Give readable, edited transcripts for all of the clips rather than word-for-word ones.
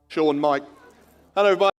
Sean, Mike. Hello, everybody.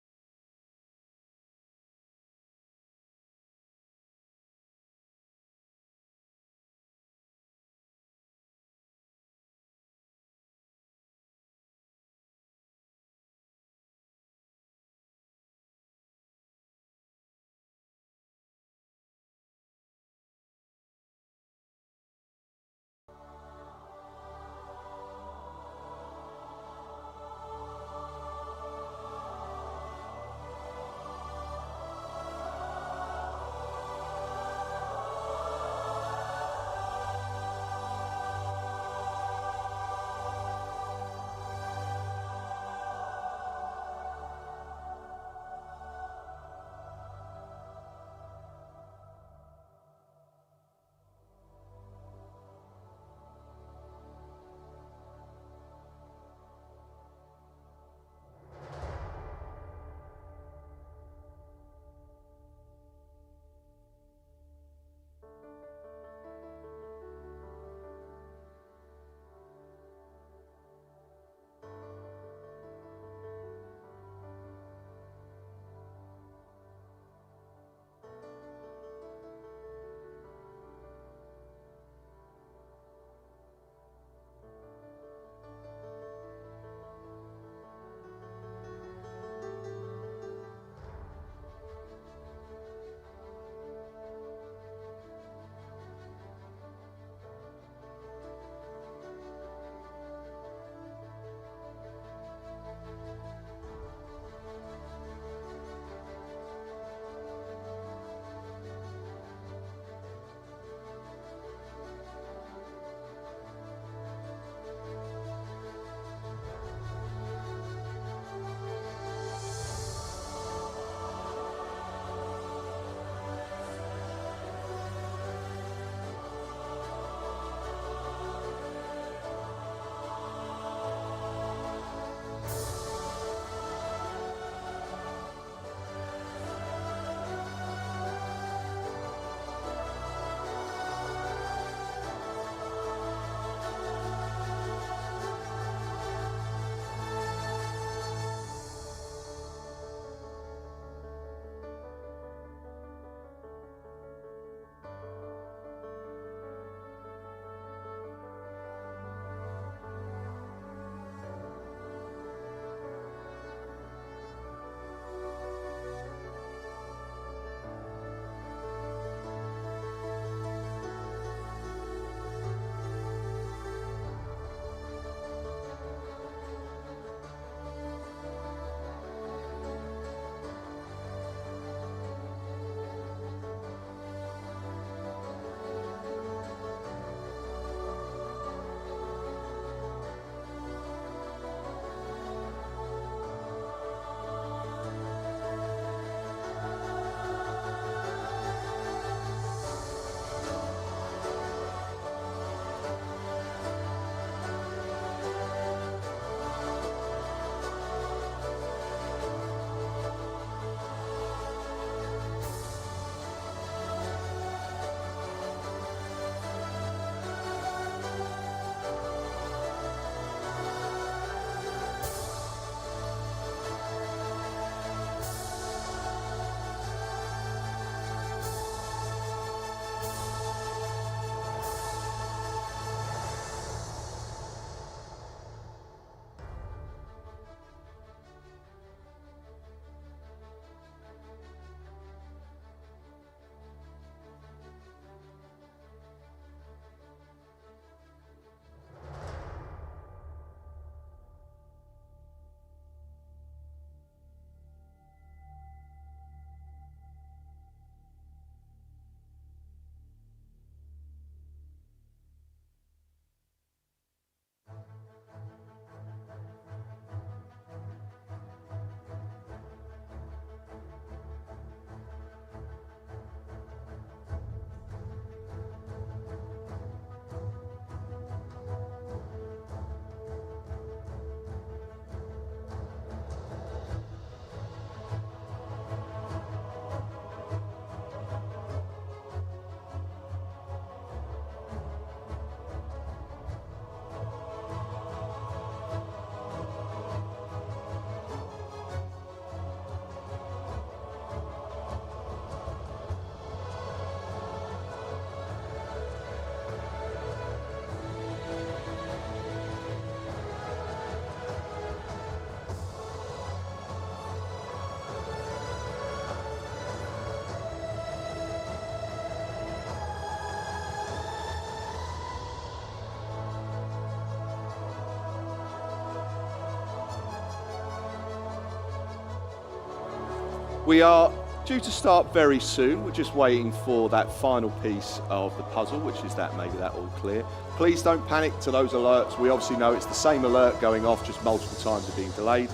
We are due to start very soon. We're just waiting for that final piece of the puzzle, which is that maybe that all clear. Please don't panic to those alerts. We obviously know it's the same alert going off, just multiple times are being delayed.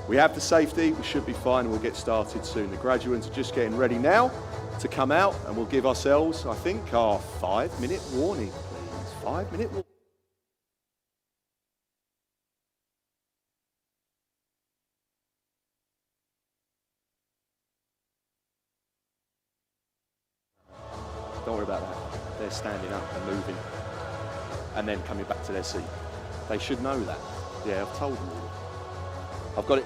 We have the safety, we should be fine, and we'll get started soon. The graduates are just getting ready now to come out, and we'll give ourselves, I think, our 5-minute warning, please. 5-minute warning. Don't worry about that. They're standing up and moving and then coming back to their seat. They should know that. Yeah, I've told them all. I've got it.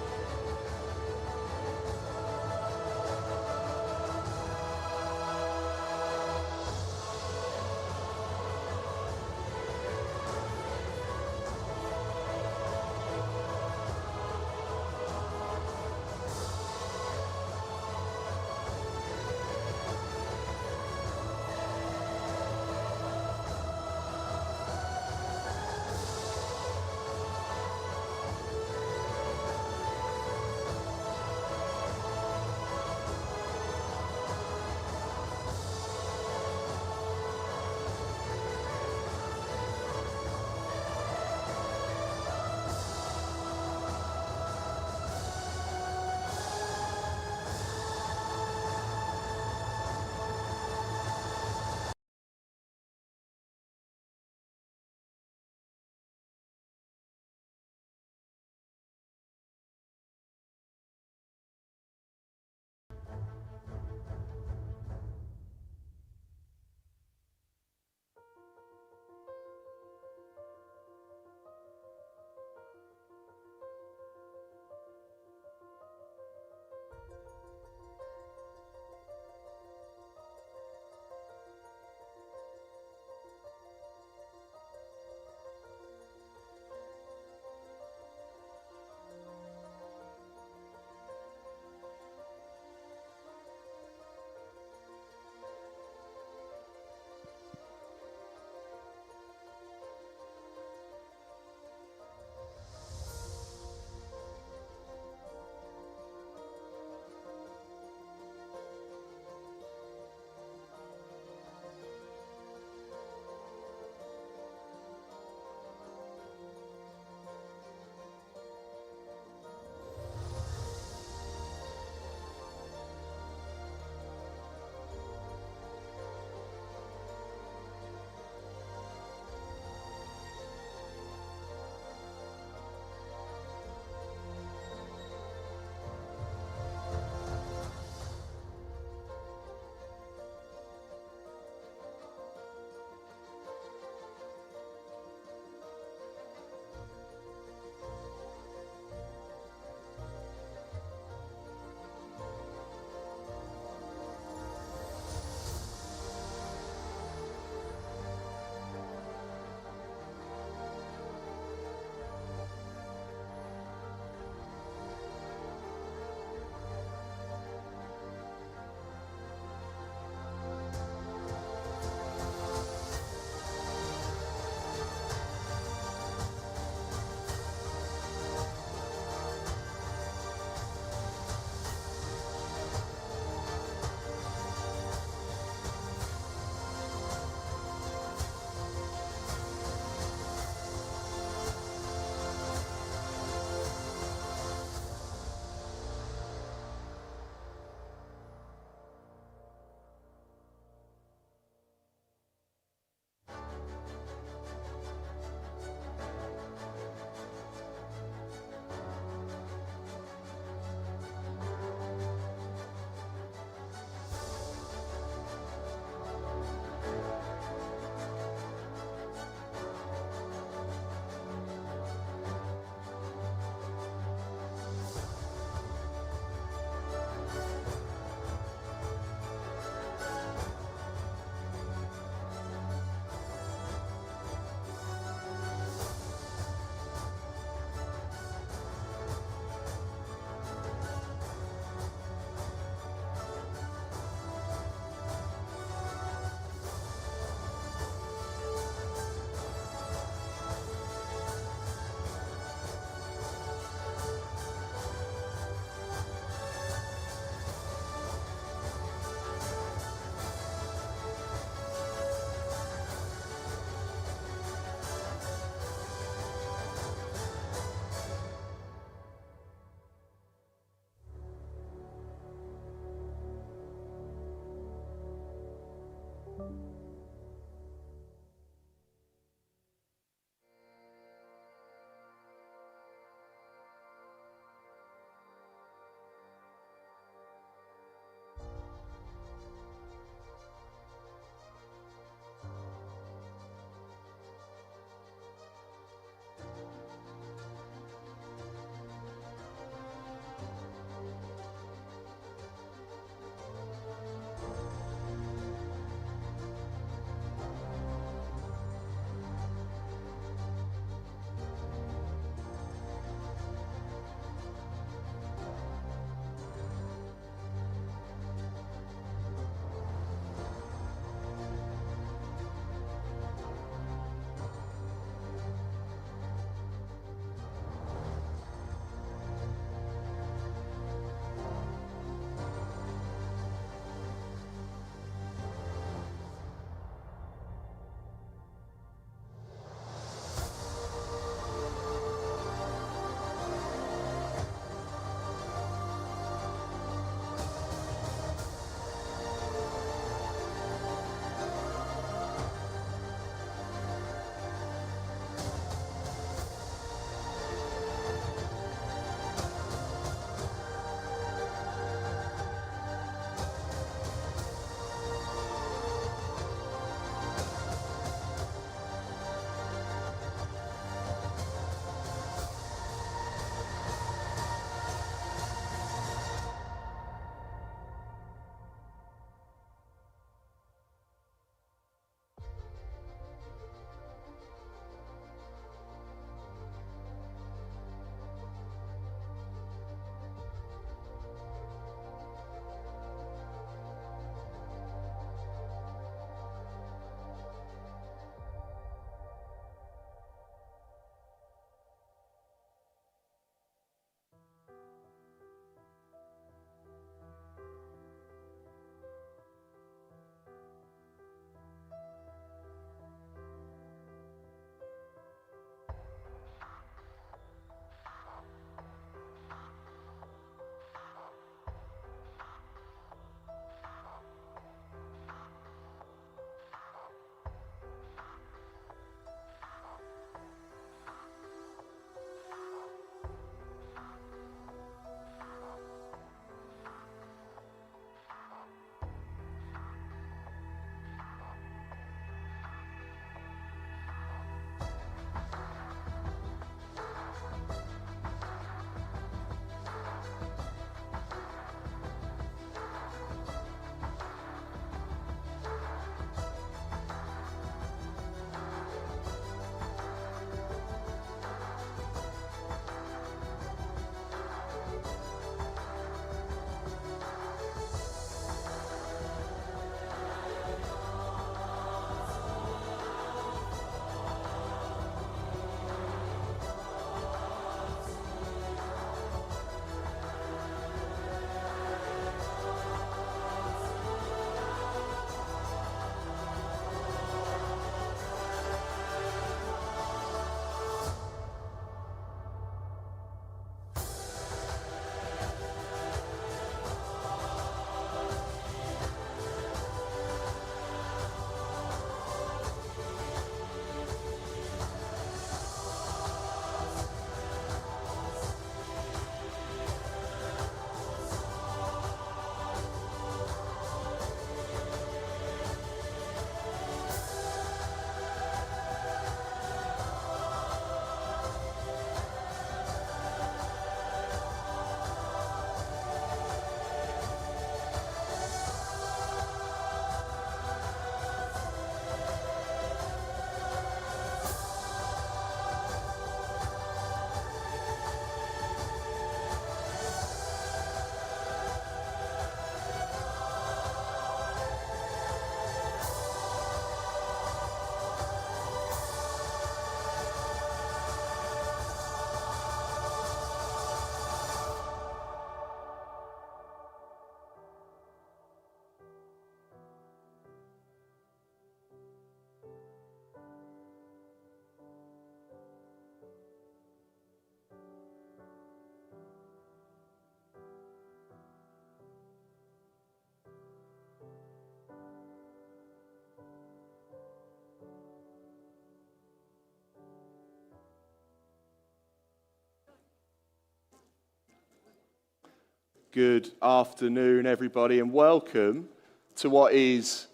good afternoon, everybody, and welcome to what is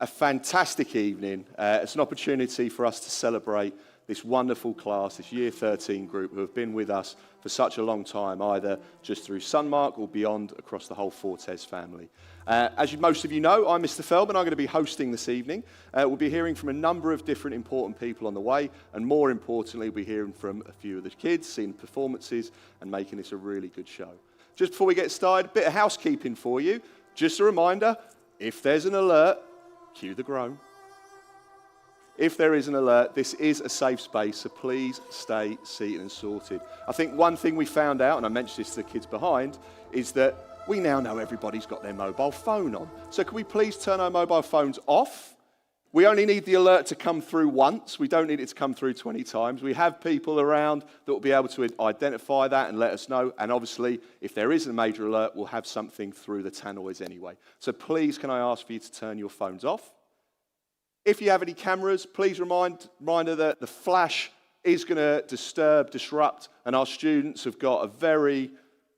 a fantastic evening. It's an opportunity for us to celebrate this wonderful class, this Year 13 group who have been with us for such a long time, either just through Sunmarke or beyond across the whole Fortes family. As most of you know, I'm Mr. Feldman. I'm going to be hosting this evening. We'll be hearing from a number of different important people on the way, and more importantly, we'll be hearing from a few of the kids, seeing performances, and making this a really good show. Just before we get started, a bit of housekeeping for you. Just a reminder, if there's an alert, cue the groan. If there is an alert, this is a safe space, so please stay seated and sorted. I think one thing we found out, and I mentioned this to the kids behind, is that we now know everybody's got their mobile phone on. So can we please turn our mobile phones off? We only need the alert to come through once. We don't need it to come through 20 times. We have people around that will be able to identify that and let us know. And obviously, if there is a major alert, we'll have something through the tannoys anyway. So please, can I ask for you to turn your phones off? If you have any cameras, please reminder that the flash is going to disrupt, and our students have got a very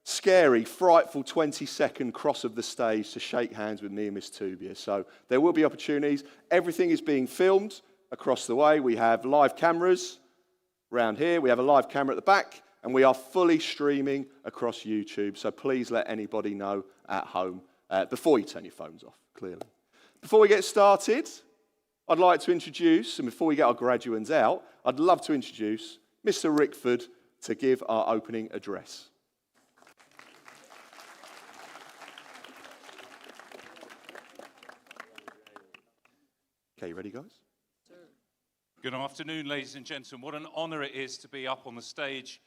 scary, frightful 20-second cross of the stage to shake hands with me and Miss Tubia. So there will be opportunities. Everything is being filmed across the way. We have live cameras around here. We have a live camera at the back, and we are fully streaming across YouTube. So please let anybody know at home before you turn your phones off, clearly. Before we get started, I'd like to introduce, and before we get our graduates out, I'd love to introduce Mr. Rickford to give our opening address. Okay, you ready, guys? Sir. Good afternoon, ladies and gentlemen. What an honor it is to be up on the stage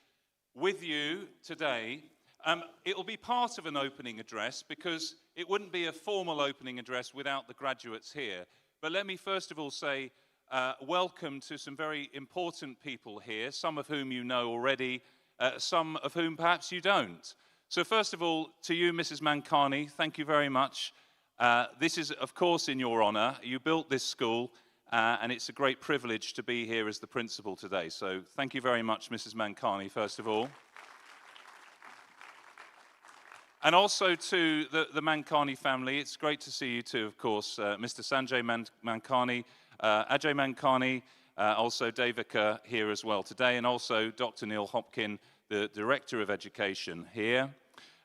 with you today. It will be part of an opening address because it wouldn't be a formal opening address without the graduates here. But let me first of all say welcome to some very important people here, some of whom you know already, some of whom perhaps you don't. So first of all, to you, Mrs. Mancani, thank you very much. This is, of course, in your honor. You built this school, and it's a great privilege to be here as the principal today. So thank you very much, Mrs. Mancani, first of all. And also to the Mancani family, it's great to see you too, of course, Mr. Sanjay Mancani, Ajay Mancani, also Devika here as well today, and also Dr. Neil Hopkin, the Director of Education here.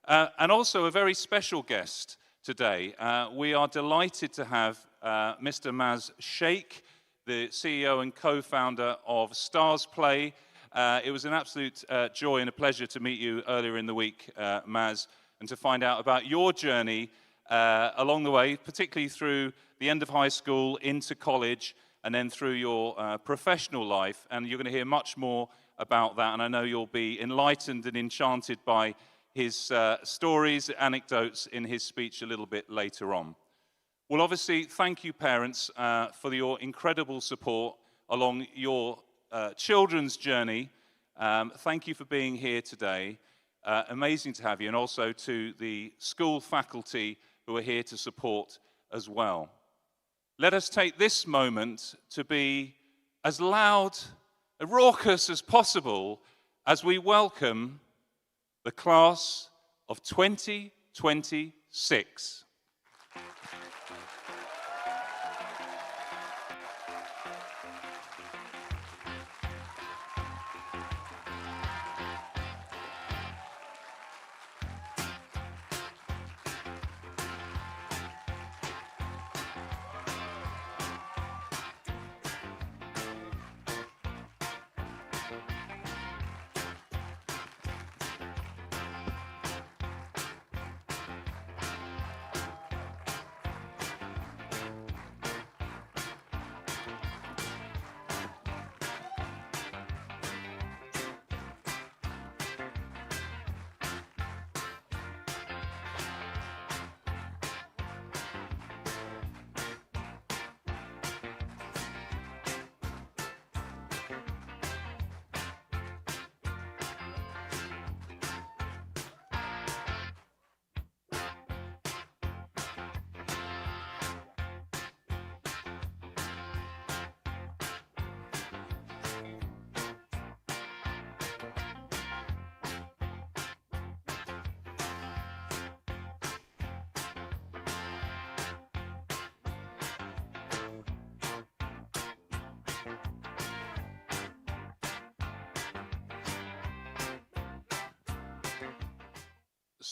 And also a very special guest today. We are delighted to have Mr. Maz Sheikh, the CEO and co-founder of Stars Play. It was an absolute joy and a pleasure to meet you earlier in the week, Maz, and to find out about your journey along the way, particularly through the end of high school, into college, and then through your professional life. And you're going to hear much more about that, and I know you'll be enlightened and enchanted by his stories, anecdotes in his speech a little bit later on. Well, obviously, thank you, parents, for your incredible support along your children's journey. Thank you for being here today. Amazing to have you, and also to the school faculty who are here to support as well. Let us take this moment to be as loud, as raucous as possible as we welcome the class of 2026.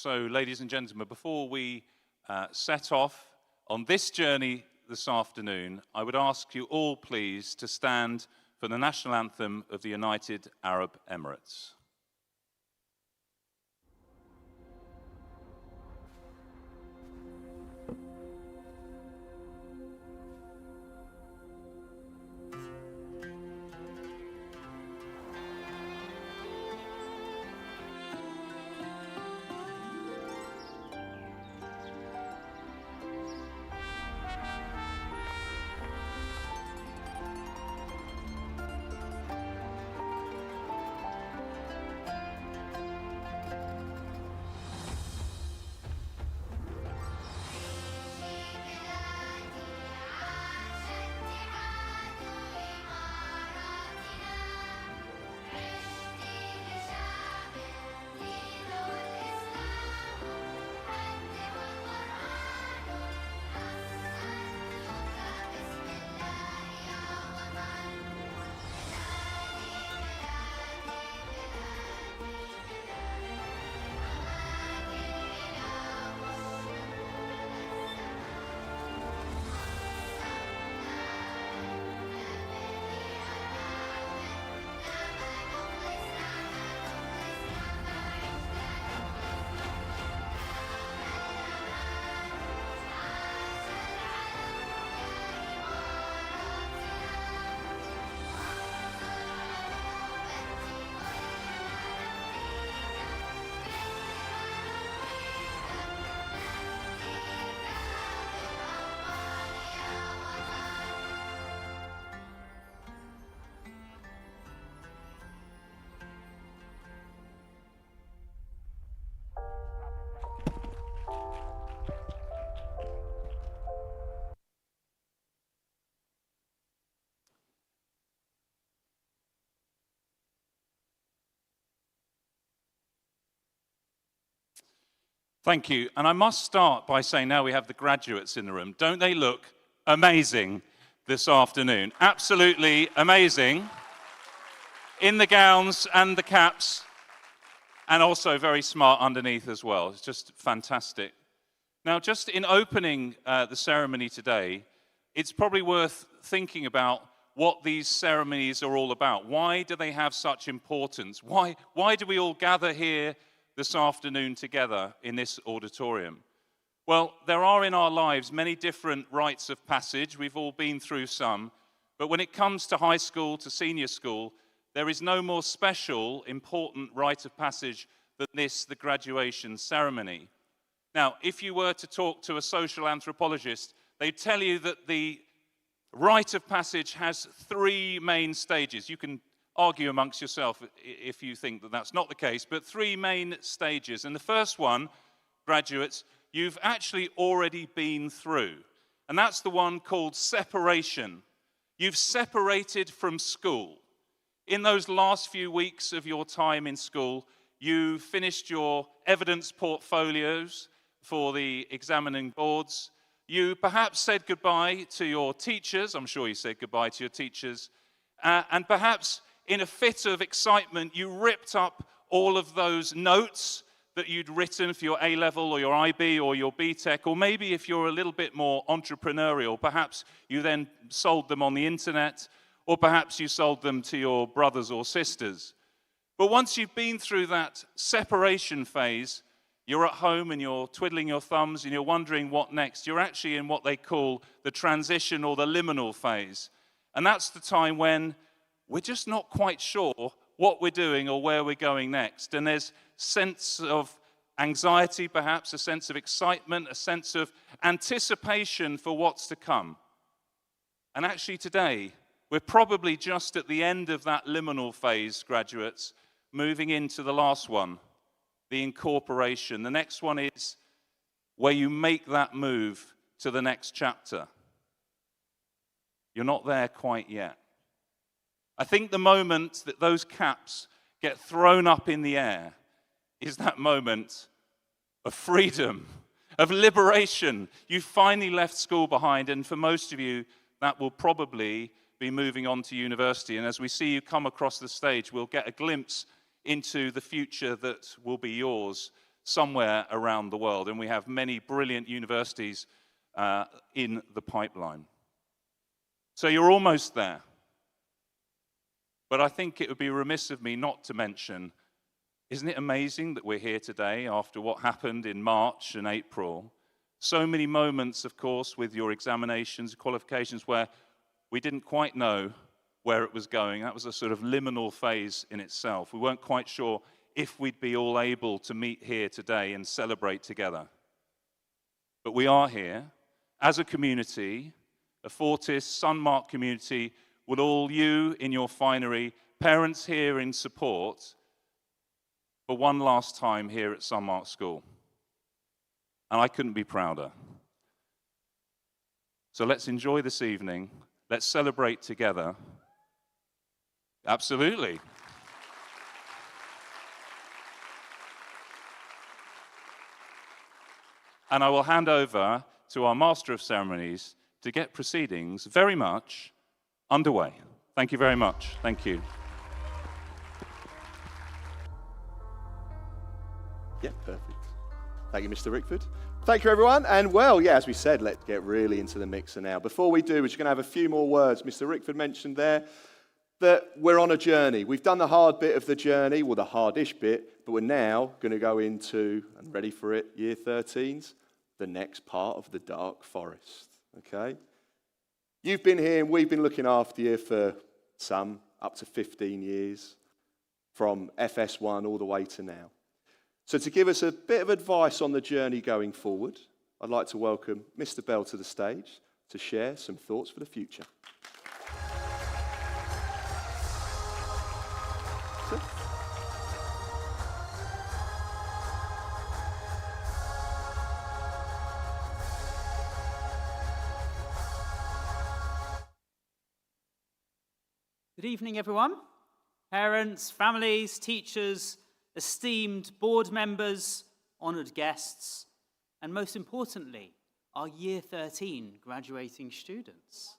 So, ladies and gentlemen, before we set off on this journey this afternoon, I would ask you all, please, to stand for the national anthem of the United Arab Emirates. Thank you. And I must start by saying now we have the graduates in the room. Don't they look amazing this afternoon? Absolutely amazing. In the gowns and the caps, and also very smart underneath as well. It's just fantastic. Now, just in opening the ceremony today, it's probably worth thinking about what these ceremonies are all about. Why do they have such importance? Why do we all gather here this afternoon together in this auditorium? Well, there are in our lives many different rites of passage. We've all been through some. But when it comes to high school, to senior school, there is no more special, important rite of passage than this, the graduation ceremony. Now, if you were to talk to a social anthropologist, they'd tell you that the rite of passage has three main stages. You can argue amongst yourself if you think that that's not the case, but three main stages. And the first one, graduates, you've actually already been through. And that's the one called separation. You've separated from school. In those last few weeks of your time in school, you finished your evidence portfolios for the examining boards. You perhaps said goodbye to your teachers. I'm sure you said goodbye to your teachers. And perhaps in a fit of excitement, you ripped up all of those notes that you'd written for your A-level or your IB or your BTEC, or maybe if you're a little bit more entrepreneurial, perhaps you then sold them on the internet, or perhaps you sold them to your brothers or sisters. But once you've been through that separation phase, you're at home and you're twiddling your thumbs and you're wondering what next. You're actually in what they call the transition or the liminal phase. And that's the time when we're just not quite sure what we're doing or where we're going next. And there's sense of anxiety, perhaps, a sense of excitement, a sense of anticipation for what's to come. And actually today, we're probably just at the end of that liminal phase, graduates, moving into the last one, the incorporation. The next one is where you make that move to the next chapter. You're not there quite yet. I think the moment that those caps get thrown up in the air is that moment of freedom, of liberation. You've finally left school behind, and for most of you, that will probably be moving on to university. And as we see you come across the stage, we'll get a glimpse into the future that will be yours. somewhere around the world, and we have many brilliant universities in the pipeline. So you're almost there. But I think it would be remiss of me not to mention, isn't it amazing that we're here today after what happened in March and April? So many moments, of course, with your examinations, qualifications, where we didn't quite know where it was going. That was a sort of liminal phase in itself. We weren't quite sure if we'd be all able to meet here today and celebrate together. But we are here as a community, a Fortis, Sunmarke community, with all you in your finery, parents here in support, for one last time here at Sunmarke School. And I couldn't be prouder. So let's enjoy this evening. Let's celebrate together. Absolutely. And I will hand over to our Master of Ceremonies to get proceedings very much underway. Thank you very much. Thank you. Yeah, perfect. Thank you, Mr. Rickford. Thank you, everyone. And well, yeah, as we said, let's get really into the mixer now. Before we do, we're just going to have a few more words. Mr. Rickford mentioned there that we're on a journey. We've done the hard bit of the journey, well, the hardish bit, but we're now going to go into, and ready for it, year 13s, the next part of the dark forest, okay? You've been here and we've been looking after you for some, up to 15 years, from FS1 all the way to now. So to give us a bit of advice on the journey going forward, I'd like to welcome Mr. Bell to the stage to share some thoughts for the future. Sir? Good evening, everyone. Parents, families, teachers, esteemed board members, honoured guests, and most importantly, our Year 13 graduating students.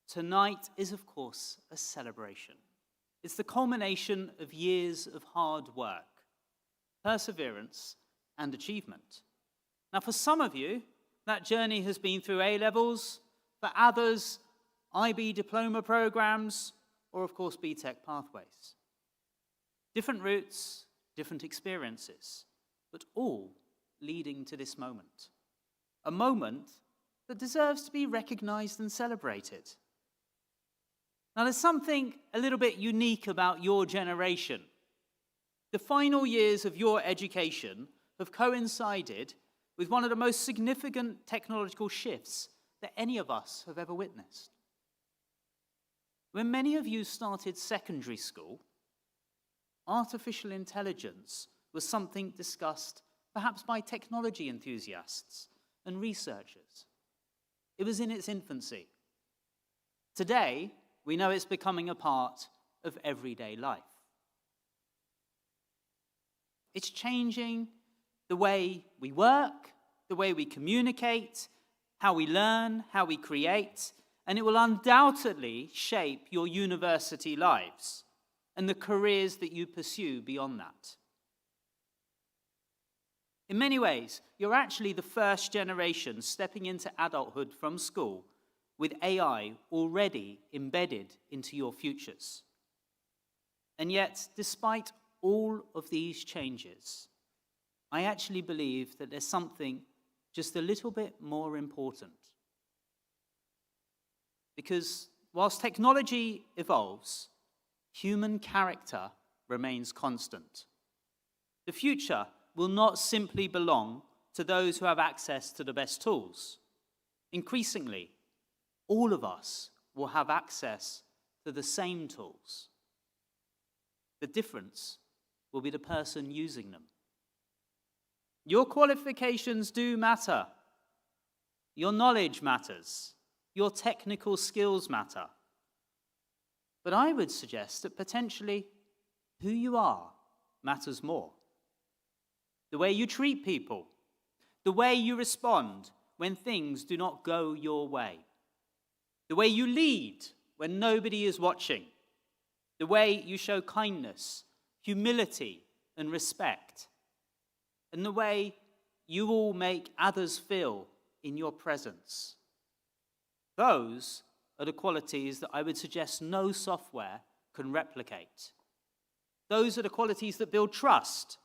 Tonight is, of course, a celebration. It's the culmination of years of hard work, perseverance, and achievement. Now, for some of you, that journey has been through A-levels, for others, IB diploma programs, or of course BTEC pathways. Different routes, different experiences, but all leading to this moment. A moment that deserves to be recognized and celebrated. Now there's something a little bit unique about your generation. The final years of your education have coincided with one of the most significant technological shifts that any of us have ever witnessed. When many of you started secondary school, artificial intelligence was something discussed perhaps by technology enthusiasts and researchers. It was in its infancy. Today, we know it's becoming a part of everyday life. It's changing the way we work, the way we communicate, how we learn, how we create, and it will undoubtedly shape your university lives and the careers that you pursue beyond that. In many ways, you're actually the first generation stepping into adulthood from school with AI already embedded into your futures. And yet, despite all of these changes, I actually believe that there's something just a little bit more important. Because whilst technology evolves, human character remains constant. The future will not simply belong to those who have access to the best tools. Increasingly, all of us will have access to the same tools. The difference will be the person using them. Your qualifications do matter. Your knowledge matters. Your technical skills matter. But I would suggest that potentially who you are matters more. The way you treat people, the way you respond when things do not go your way, the way you lead when nobody is watching, the way you show kindness, humility, and respect. and the way you all make others feel in your presence. Those are the qualities that I would suggest no software can replicate. Those are the qualities that build trust.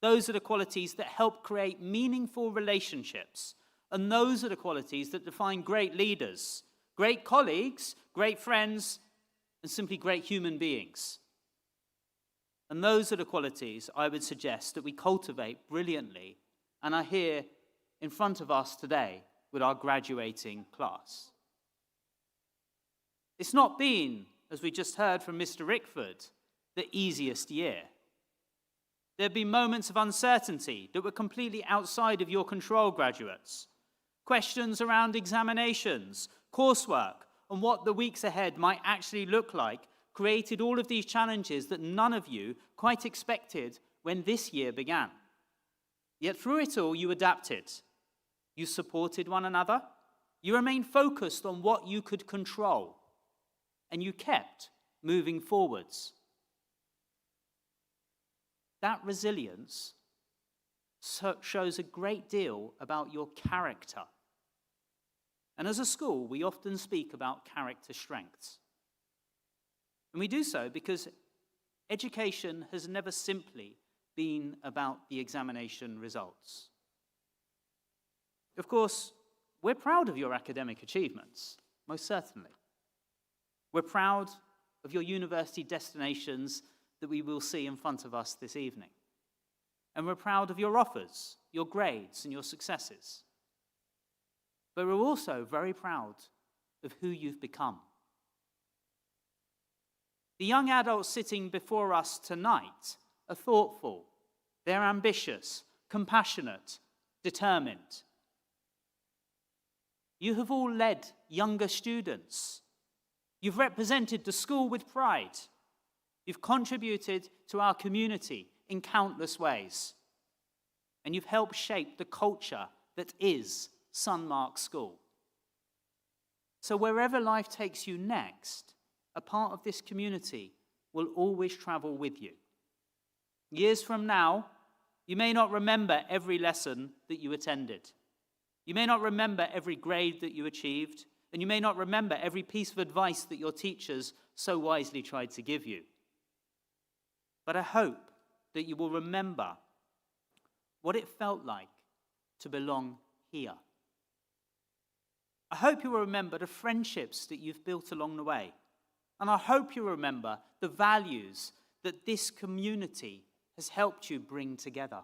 Those are the qualities that help create meaningful relationships. And those are the qualities that define great leaders, great colleagues, great friends, and simply great human beings. And those are the qualities I would suggest that we cultivate brilliantly and are here in front of us today with our graduating class. It's not been, as we just heard from Mr. Rickford, the easiest year. There have been moments of uncertainty that were completely outside of your control, graduates. Questions around examinations, coursework, and what the weeks ahead might actually look like created all of these challenges that none of you quite expected when this year began. Yet through it all, you adapted. You supported one another. You remained focused on what you could control. And you kept moving forwards. That resilience shows a great deal about your character. And as a school, we often speak about character strengths. And we do so because education has never simply been about the examination results. Of course, we're proud of your academic achievements, most certainly. We're proud of your university destinations that we will see in front of us this evening. And we're proud of your offers, your grades, and your successes. But we're also very proud of who you've become. The young adults sitting before us tonight are thoughtful, they're ambitious, compassionate, determined. You have all led younger students. You've represented the school with pride. You've contributed to our community in countless ways. And you've helped shape the culture that is Sunmarke School. So wherever life takes you next, a part of this community will always travel with you. Years from now, you may not remember every lesson that you attended. You may not remember every grade that you achieved, and you may not remember every piece of advice that your teachers so wisely tried to give you. But I hope that you will remember what it felt like to belong here. I hope you will remember the friendships that you've built along the way. And I hope you remember the values that this community has helped you bring together.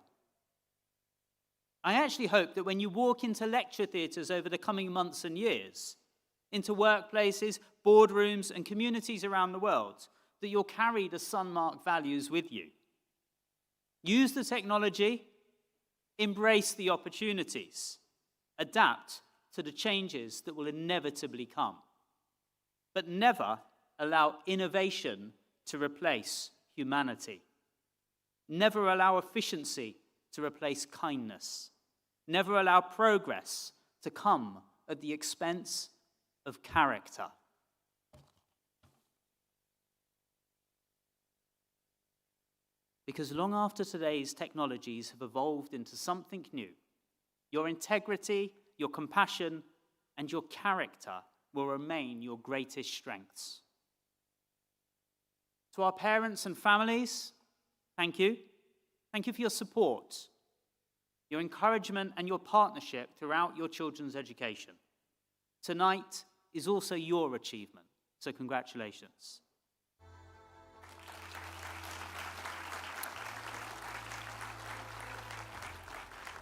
I actually hope that when you walk into lecture theatres over the coming months and years, into workplaces, boardrooms, and communities around the world, that you'll carry the Sunmarke values with you. Use the technology, embrace the opportunities, adapt to the changes that will inevitably come, but never allow innovation to replace humanity. Never allow efficiency to replace kindness. Never allow progress to come at the expense of character. Because long after today's technologies have evolved into something new, your integrity, your compassion, and your character will remain your greatest strengths. To our parents and families, thank you. Thank you for your support, your encouragement, and your partnership throughout your children's education. Tonight is also your achievement, so congratulations.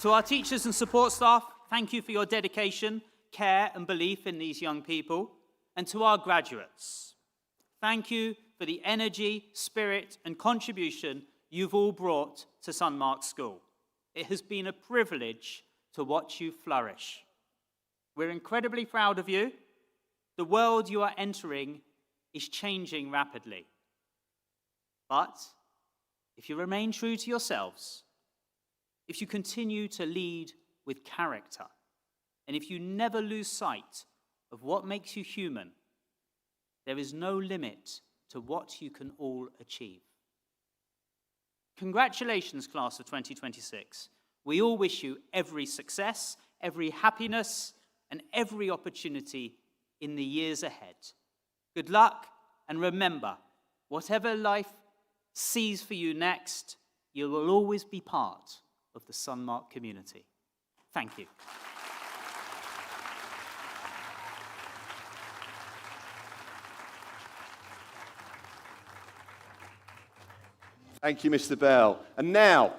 To our teachers and support staff, thank you for your dedication, care, and belief in these young people. And to our graduates, thank you for the energy, spirit, and contribution you've all brought to Sunmarke School. It has been a privilege to watch you flourish. We're incredibly proud of you. The world you are entering is changing rapidly. But if you remain true to yourselves, if you continue to lead with character, and if you never lose sight of what makes you human, there is no limit to what you can all achieve. Congratulations, class of 2026. We all wish you every success, every happiness, and every opportunity in the years ahead. Good luck, and remember, whatever life sees for you next, you will always be part of the Sunmarke community. Thank you. Thank you, Mr. Bell. And now,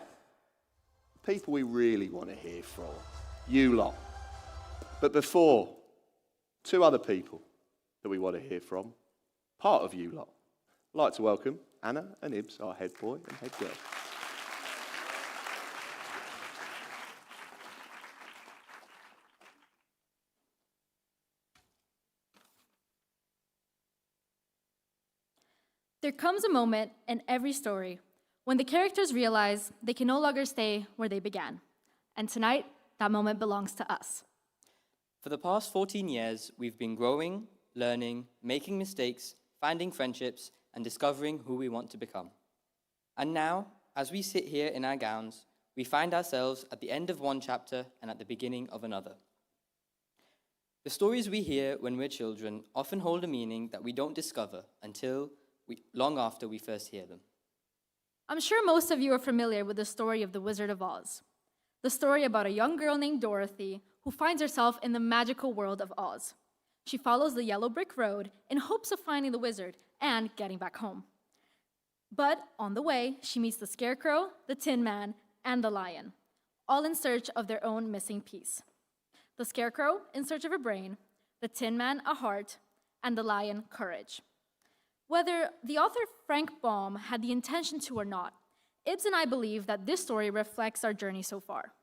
people we really want to hear from, you lot. But before, two other people that we want to hear from, part of you lot. I'd like to welcome Anna and Ibs, our head boy and head girl. There comes a moment in every story when the characters realize they can no longer stay where they began. And tonight, that moment belongs to us. For the past 14 years, we've been growing, learning, making mistakes, finding friendships, and discovering who we want to become. And now, as we sit here in our gowns, we find ourselves at the end of one chapter and at the beginning of another. The stories we hear when we're children often hold a meaning that we don't discover until long after we first hear them. I'm sure most of you are familiar with the story of the Wizard of Oz. The story about a young girl named Dorothy who finds herself in the magical world of Oz. She follows the yellow brick road in hopes of finding the wizard and getting back home. But on the way, she meets the Scarecrow, the Tin Man, and the Lion, all in search of their own missing piece. The Scarecrow in search of a brain, the Tin Man a heart, and the Lion courage. Whether the author Frank Baum had the intention to or not, Ibs and I believe that this story reflects our journey so far.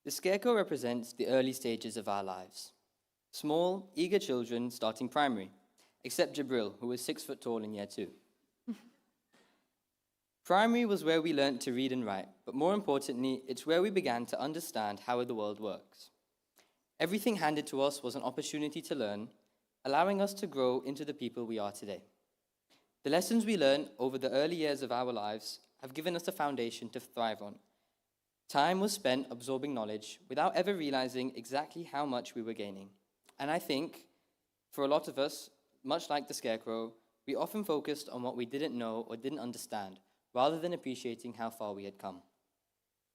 The Scarecrow represents the early stages of our lives. Small, eager children starting primary, except Jabril, who was 6 foot tall in year 2. Primary was where we learned to read and write, but more importantly, it's where we began to understand how the world works. Everything handed to us was an opportunity to learn, allowing us to grow into the people we are today. The lessons we learned over the early years of our lives have given us a foundation to thrive on. Time was spent absorbing knowledge without ever realizing exactly how much we were gaining. And I think, for a lot of us, much like the Scarecrow, we often focused on what we didn't know or didn't understand, rather than appreciating how far we had come.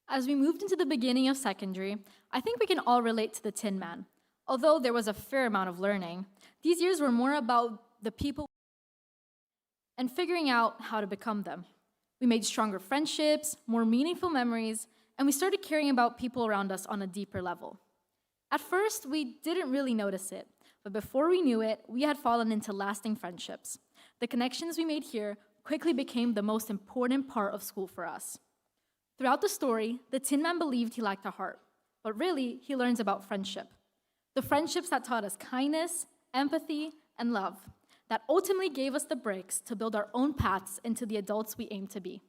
As we moved into the beginning of secondary, I think we can all relate to the Tin Man. Although there was a fair amount of learning, these years were more about the people and figuring out how to become them. We made stronger friendships, more meaningful memories, and we started caring about people around us on a deeper level. At first, we didn't really notice it, but before we knew it, we had fallen into lasting friendships. The connections we made here quickly became the most important part of school for us. Throughout the story, the Tin Man believed he lacked a heart, but really, he learns about friendship. The friendships that taught us kindness, empathy, and love, that ultimately gave us the bricks to build our own paths into the adults we aim to be.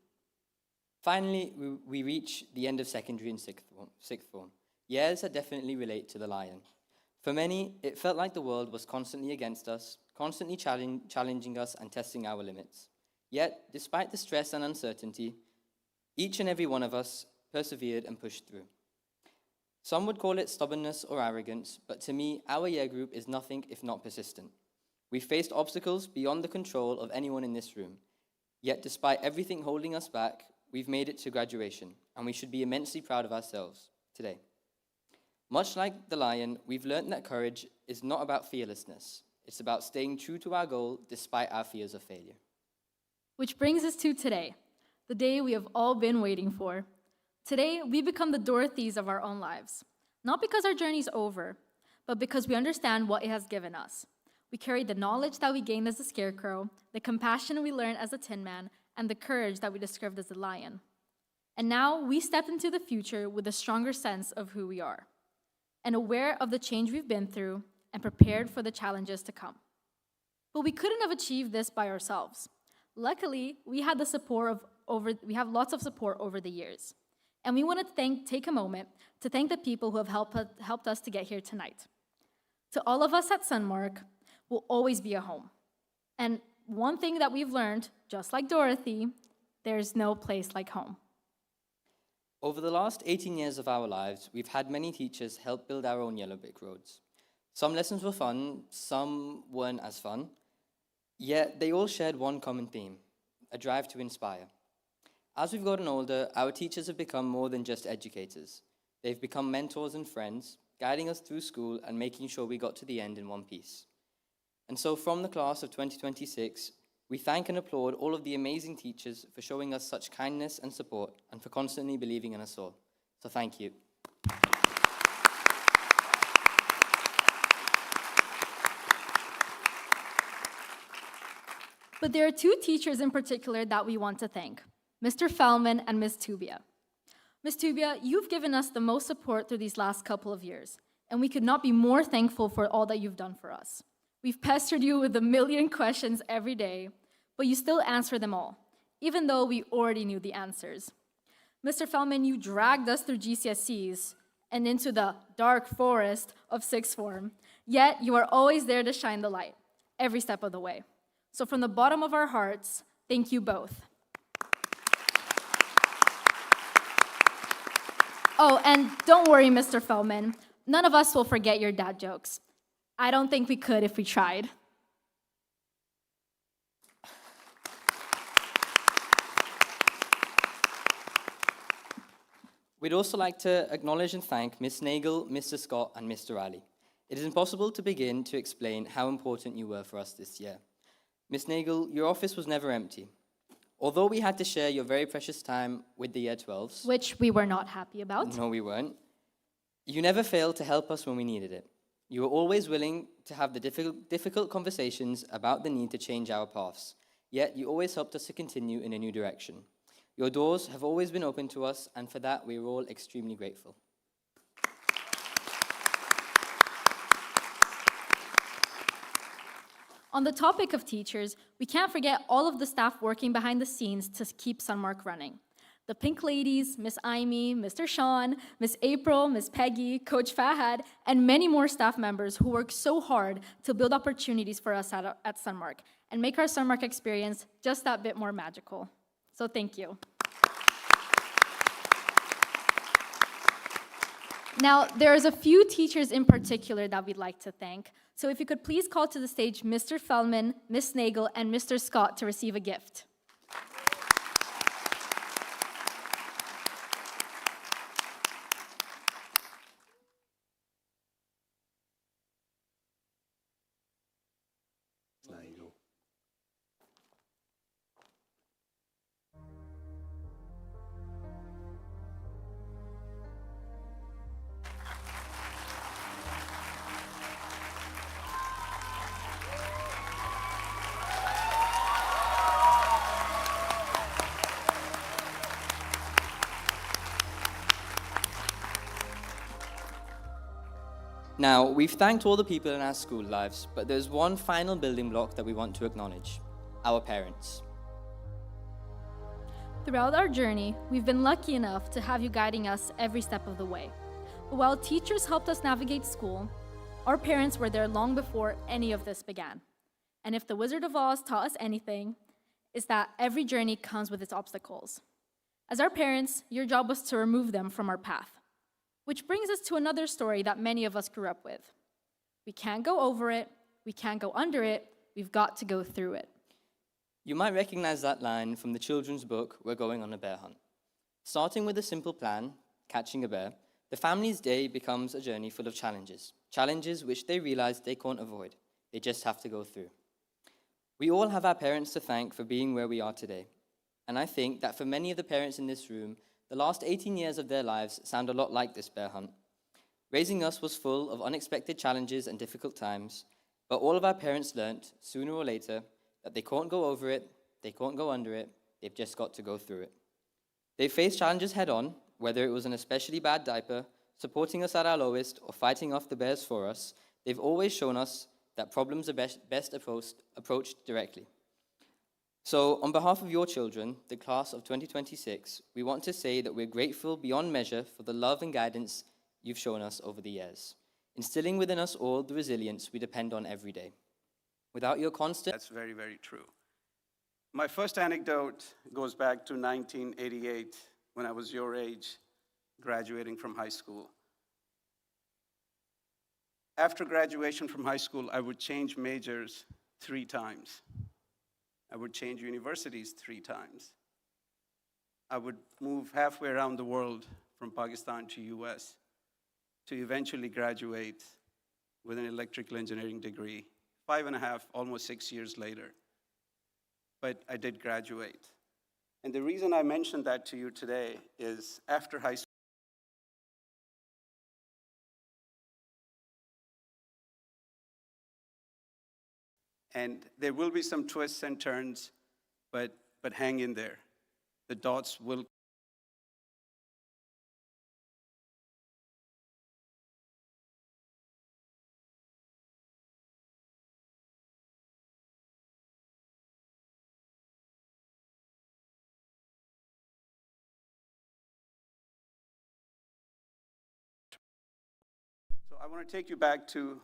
Finally, we reach the end of secondary and sixth form. Years that definitely relate to the Lion. For many, it felt like the world was constantly against us, constantly challenging us and testing our limits. Yet, despite the stress and uncertainty, each and every one of us persevered and pushed through. Some would call it stubbornness or arrogance, but to me, our year group is nothing if not persistent. We faced obstacles beyond the control of anyone in this room. Yet, despite everything holding us back, we've made it to graduation, and we should be immensely proud of ourselves today. Much like the Lion, we've learned that courage is not about fearlessness. It's about staying true to our goal despite our fears of failure. Which brings us to today, the day we have all been waiting for. Today, we become the Dorothys of our own lives, not because our journey's over, but because we understand what it has given us. We carry the knowledge that we gained as a Scarecrow, the compassion we learned as a Tin Man, and the courage that we discovered as a Lion. And now we step into the future with a stronger sense of who we are, and aware of the change we've been through, and prepared for the challenges to come. But we couldn't have achieved this by ourselves. Luckily, we have lots of support over the years. And we want to take a moment to thank the people who have helped us to get here tonight. To all of us at Sunmarke, will always be a home. And one thing that we've learned, just like Dorothy, there's no place like home. Over the last 18 years of our lives, we've had many teachers help build our own yellow brick roads. Some lessons were fun, some weren't as fun, yet they all shared one common theme, a drive to inspire. As we've gotten older, our teachers have become more than just educators. They've become mentors and friends, guiding us through school and making sure we got to the end in one piece. And so from the class of 2026, we thank and applaud all of the amazing teachers for showing us such kindness and support and for constantly believing in us all. So thank you. But there are two teachers in particular that we want to thank, Mr. Fellman and Ms. Tubia. Ms. Tubia, you've given us the most support through these last couple of years, and we could not be more thankful for all that you've done for us. We've pestered you with a million questions every day, but you still answer them all, even though we already knew the answers. Mr. Fellman, you dragged us through GCSEs and into the dark forest of sixth form, yet you are always there to shine the light, every step of the way. So from the bottom of our hearts, thank you both. Oh, and don't worry, Mr. Fellman. None of us will forget your dad jokes. I don't think we could if we tried. We'd also like to acknowledge and thank Miss Nagel, Mr. Scott, and Mr. Ali. It is impossible to begin to explain how important you were for us this year. Miss Nagel, your office was never empty. Although we had to share your very precious time with the Year 12s, Which we were not happy about. no, we weren't, you never failed to help us when we needed it. You were always willing to have the difficult conversations about the need to change our paths, yet you always helped us to continue in a new direction. Your doors have always been open to us, and for that we are all extremely grateful. On the topic of teachers, we can't forget all of the staff working behind the scenes to keep Sunmarke running. The Pink Ladies, Miss Aimee, Mr. Sean, Miss April, Miss Peggy, Coach Fahad, and many more staff members who work so hard to build opportunities for us at Sunmarke and make our Sunmarke experience just that bit more magical. So thank you. Now, there's a few teachers in particular that we'd like to thank. So if you could please call to the stage Mr. Fellman, Miss Nagel, and Mr. Scott to receive a gift. Nagel. Now, we've thanked all the people in our school lives, but there's one final building block that we want to acknowledge: our parents. Throughout our journey, we've been lucky enough to have you guiding us every step of the way. But while teachers helped us navigate school, our parents were there long before any of this began. And if the Wizard of Oz taught us anything, it's that every journey comes with its obstacles. As our parents, your job was to remove them from our path. Which brings us to another story that many of us grew up with. We can't go over it, we can't go under it, we've got to go through it. You might recognize that line from the children's book, We're Going on a Bear Hunt. Starting with a simple plan, catching a bear, the family's day becomes a journey full of challenges which they realize they can't avoid, they just have to go through. We all have our parents to thank for being where we are today. And I think that for many of the parents in this room, the last 18 years of their lives sound a lot like this bear hunt. Raising us was full of unexpected challenges and difficult times, but all of our parents learnt, sooner or later, that they can't go over it, they can't go under it, they've just got to go through it. They faced challenges head on, whether it was an especially bad diaper, supporting us at our lowest, or fighting off the bears for us. They've always shown us that problems are best approached directly. So, on behalf of your children, the class of 2026, we want to say that we're grateful beyond measure for the love and guidance you've shown us over the years, instilling within us all the resilience we depend on every day. Without your constant... That's very, very true. My first anecdote goes back to 1988, when I was your age. graduating from high school. After graduation from high school, I would change majors 3 times. I would change universities 3 times. I would move halfway around the world from Pakistan to US to eventually graduate with an electrical engineering degree, 5.5, almost 6 years later. But I did graduate. And the reason I mentioned that to you today is after high school, and there will be some twists and turns, but hang in there. The dots will. So I want to take you back to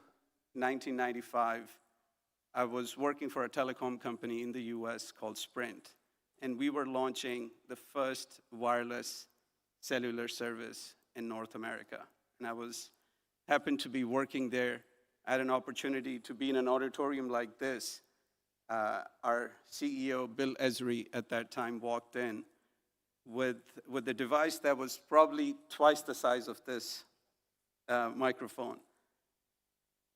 1995. I was working for a telecom company in the US called Sprint, and we were launching the first wireless cellular service in North America. And I happened to be working there. I had an opportunity to be in an auditorium like this. Our CEO, Bill Esri, at that time walked in with a device that was probably twice the size of this microphone.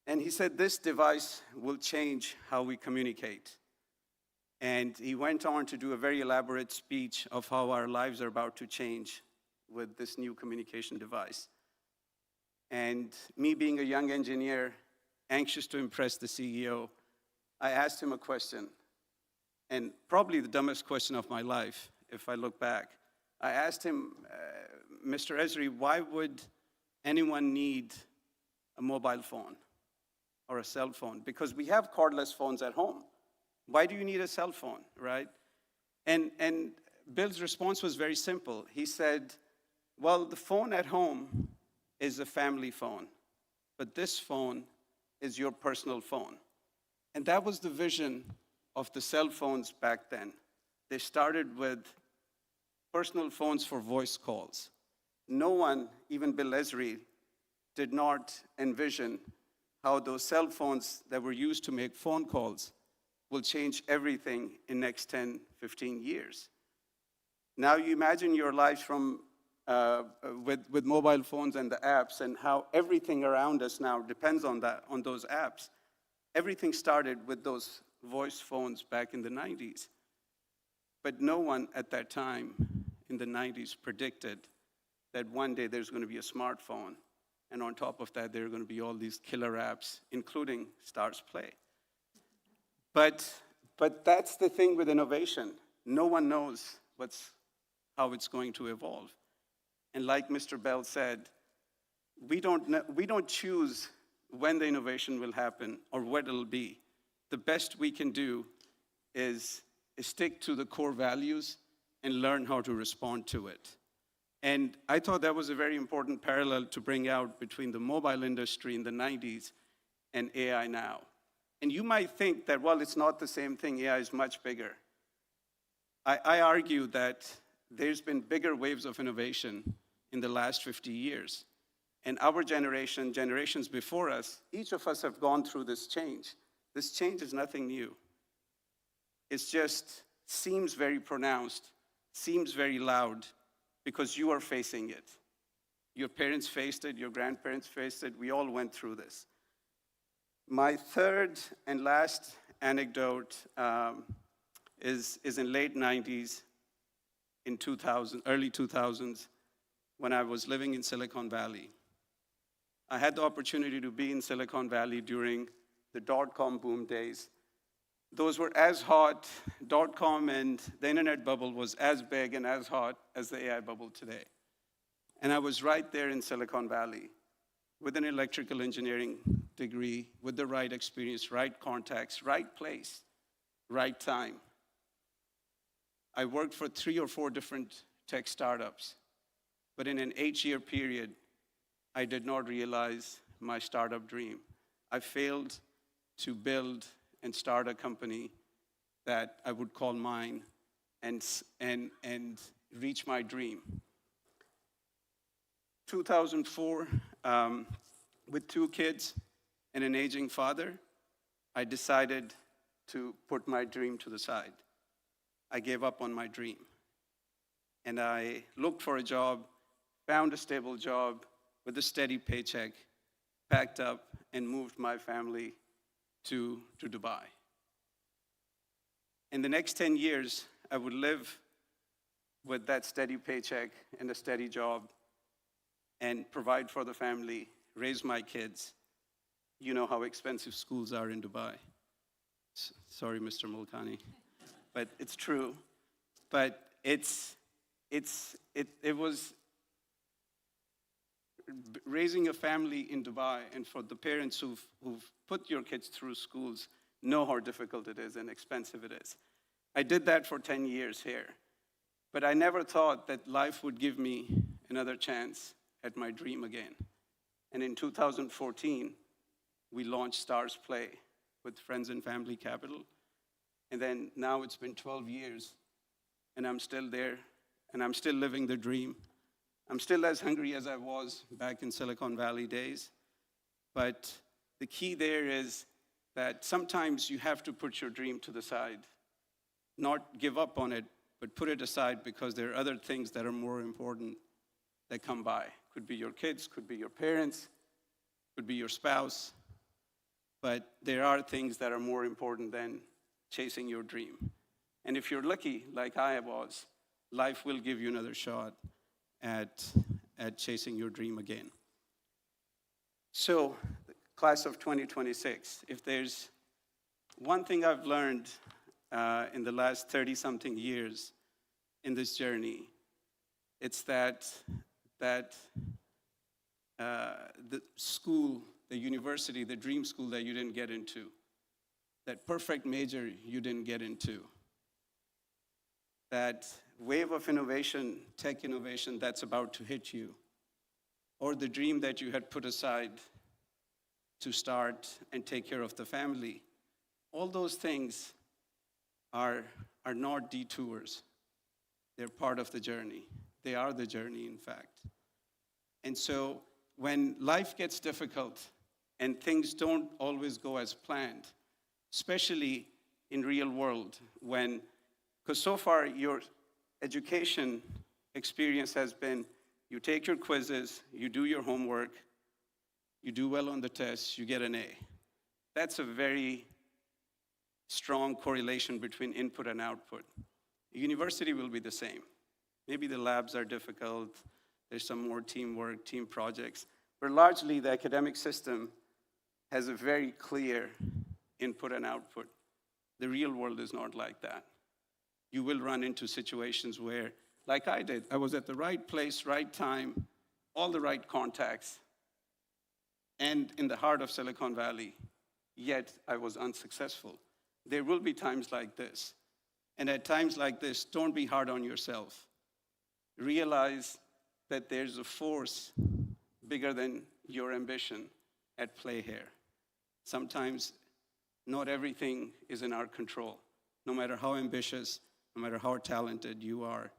And he said, this device will change how we communicate. And he went on to do a very elaborate speech of how our lives are about to change with this new communication device. And me being a young engineer, anxious to impress the CEO, I asked him a question, and probably the dumbest question of my life, if I look back. I asked him, Mr. Esri, why would anyone need a mobile phone or a cell phone? Because we have cordless phones at home. Why do you need a cell phone, right? And Bill's response was very simple. He said, well, the phone at home is a family phone, but this phone is your personal phone. And that was the vision of the cell phones back then. They started with personal phones for voice calls. No one, even Bill Esri, did not envision how those cell phones that were used to make phone calls will change everything in next 10, 15 years. Now you imagine your lives from with mobile phones and the apps, and how everything around us now depends on those apps. Everything started with those voice phones back in the 90s. But no one at that time in the 90s predicted that one day there's going to be a smartphone, and on top of that, there are going to be all these killer apps, including Stars Play. But that's the thing with innovation. No one knows how it's going to evolve. And like Mr. Bell said, we don't choose when the innovation will happen or what it'll be. The best we can do is stick to the core values and learn how to respond to it. And I thought that was a very important parallel to bring out between the mobile industry in the 90s and AI now. And you might think that, well, it's not the same thing. AI is much bigger. I argue that there's been bigger waves of innovation in the last 50 years. And our generation, generations before us, each of us have gone through this change. This change is nothing new. It just seems very pronounced, seems very loud, because you are facing it. Your parents faced it, your grandparents faced it, we all went through this. My third and last anecdote is in late 90s, in early 2000s, when I was living in Silicon Valley. I had the opportunity to be in Silicon Valley during the dot-com boom days. Those were as hot, dot-com and the internet bubble was as big and as hot as the AI bubble today. And I was right there in Silicon Valley with an electrical engineering degree, with the right experience, right contacts, right place, right time. I worked for 3 or 4 different tech startups, but in an 8-year period, I did not realize my startup dream. I failed to build and start a company that I would call mine and reach my dream. 2004, with 2 kids and an aging father, I decided to put my dream to the side. I gave up on my dream. And I looked for a job, found a stable job with a steady paycheck, packed up, and moved my family to Dubai. In the next 10 years, I would live with that steady paycheck and a steady job and provide for the family, raise my kids. You know how expensive schools are in Dubai. Sorry, Mr. Mulkani, but it's true. But it was raising a family in Dubai, and for the parents who've put your kids through schools know how difficult it is and expensive it is. I did that for 10 years here, but I never thought that life would give me another chance at my dream again. And in 2014, we launched Stars Play with Friends and Family Capital. And then now it's been 12 years, and I'm still there, and I'm still living the dream. I'm still as hungry as I was back in Silicon Valley days. But the key there is that sometimes you have to put your dream to the side. Not give up on it, but put it aside because there are other things that are more important that come by. Could be your kids, could be your parents, could be your spouse. But there are things that are more important than chasing your dream. And if you're lucky, like I was, life will give you another shot at chasing your dream again. So, the class of 2026, if there's one thing I've learned in the last 30-something years in this journey, it's that the school, the university, the dream school that you didn't get into, that perfect major you didn't get into, that wave of innovation, tech innovation that's about to hit you, or the dream that you had put aside to start and take care of the family, all those things are not detours. They're part of the journey. They are the journey, in fact. And so when life gets difficult and things don't always go as planned, especially in real world, because so far your education experience has been, you take your quizzes, you do your homework, you do well on the tests, you get an A. That's a very strong correlation between input and output. University will be the same. Maybe the labs are difficult, there's some more teamwork, team projects, but largely the academic system has a very clear input and output. The real world is not like that. You will run into situations where, like I did, I was at the right place, right time, all the right contacts, and in the heart of Silicon Valley, yet I was unsuccessful. There will be times like this. And at times like this, don't be hard on yourself. Realize that there's a force bigger than your ambition at play here. Sometimes not everything is in our control. No matter how ambitious, no matter how talented you are,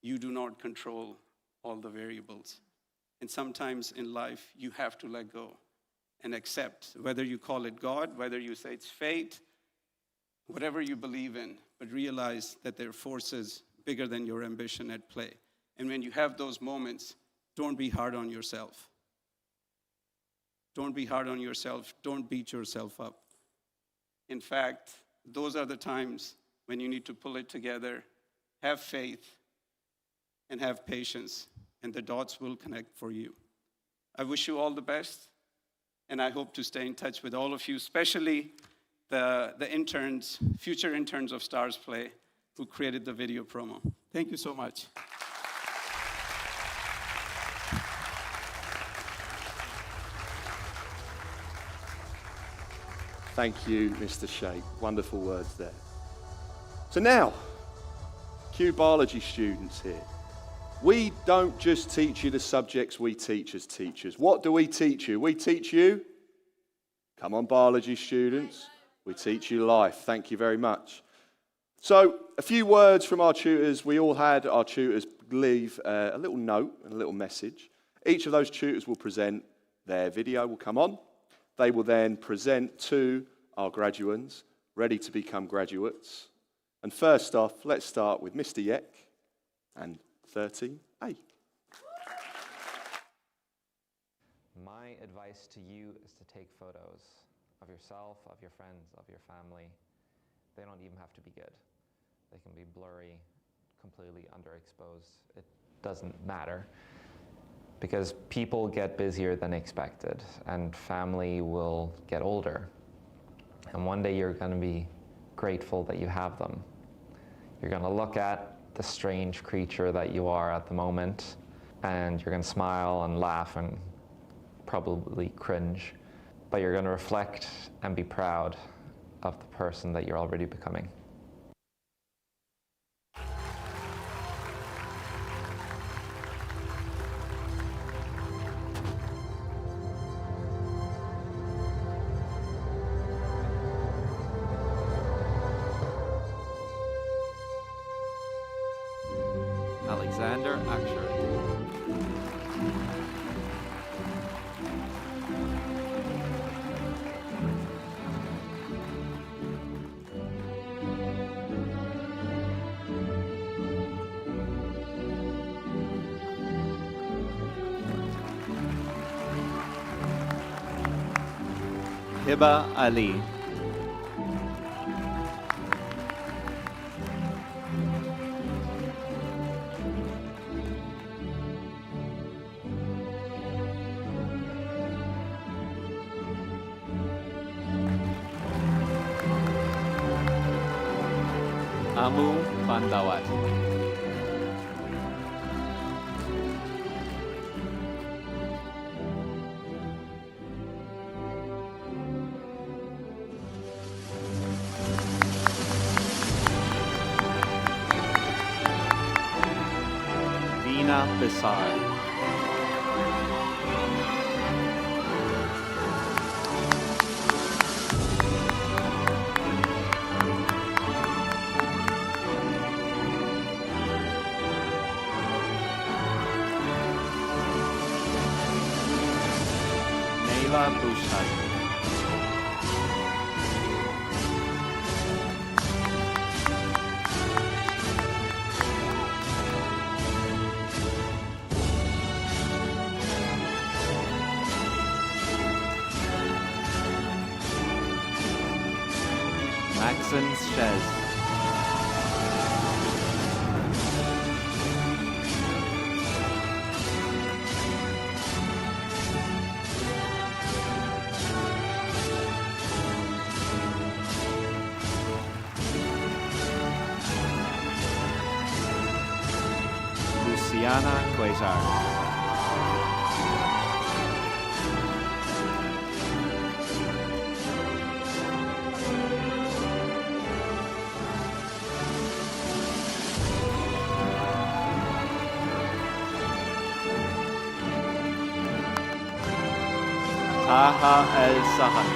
you do not control all the variables. And sometimes in life, you have to let go and accept, whether you call it God, whether you say it's fate, whatever you believe in, but realize that there are forces bigger than your ambition at play. And when you have those moments, don't be hard on yourself. Don't be hard on yourself. Don't beat yourself up. In fact, those are the times when you need to pull it together, have faith, and have patience, and the dots will connect for you. I wish you all the best, and I hope to stay in touch with all of you, especially the interns, future interns of Stars Play, who created the video promo. Thank you so much. Thank you, Mr. Sheikh. Wonderful words there. So now, Q biology students here. We don't just teach you the subjects we teach as teachers. What do we teach you? We teach you, come on biology students, we teach you life. Thank you very much. So a few words from our tutors. We all had our tutors leave a little note and a little message. Each of those tutors will present, their video will come on. They will then present to our graduates, ready to become graduates. And first off, let's start with Mr. Yek and 13A. My advice to you is to take photos of yourself, of your friends, of your family. They don't even have to be good. They can be blurry, completely underexposed. It doesn't matter, because people get busier than expected, and family will get older. And one day you're going to be grateful that you have them. You're going to look at the strange creature that you are at the moment, and you're going to smile and laugh and probably cringe, but you're going to reflect and be proud of the person that you're already becoming. Alexander Aksher. Hiba Ali. Amu Bandawat. Dina Besar. Naila Bushan. Maxence Shez. Luciana Quasar. Taha El Sahan.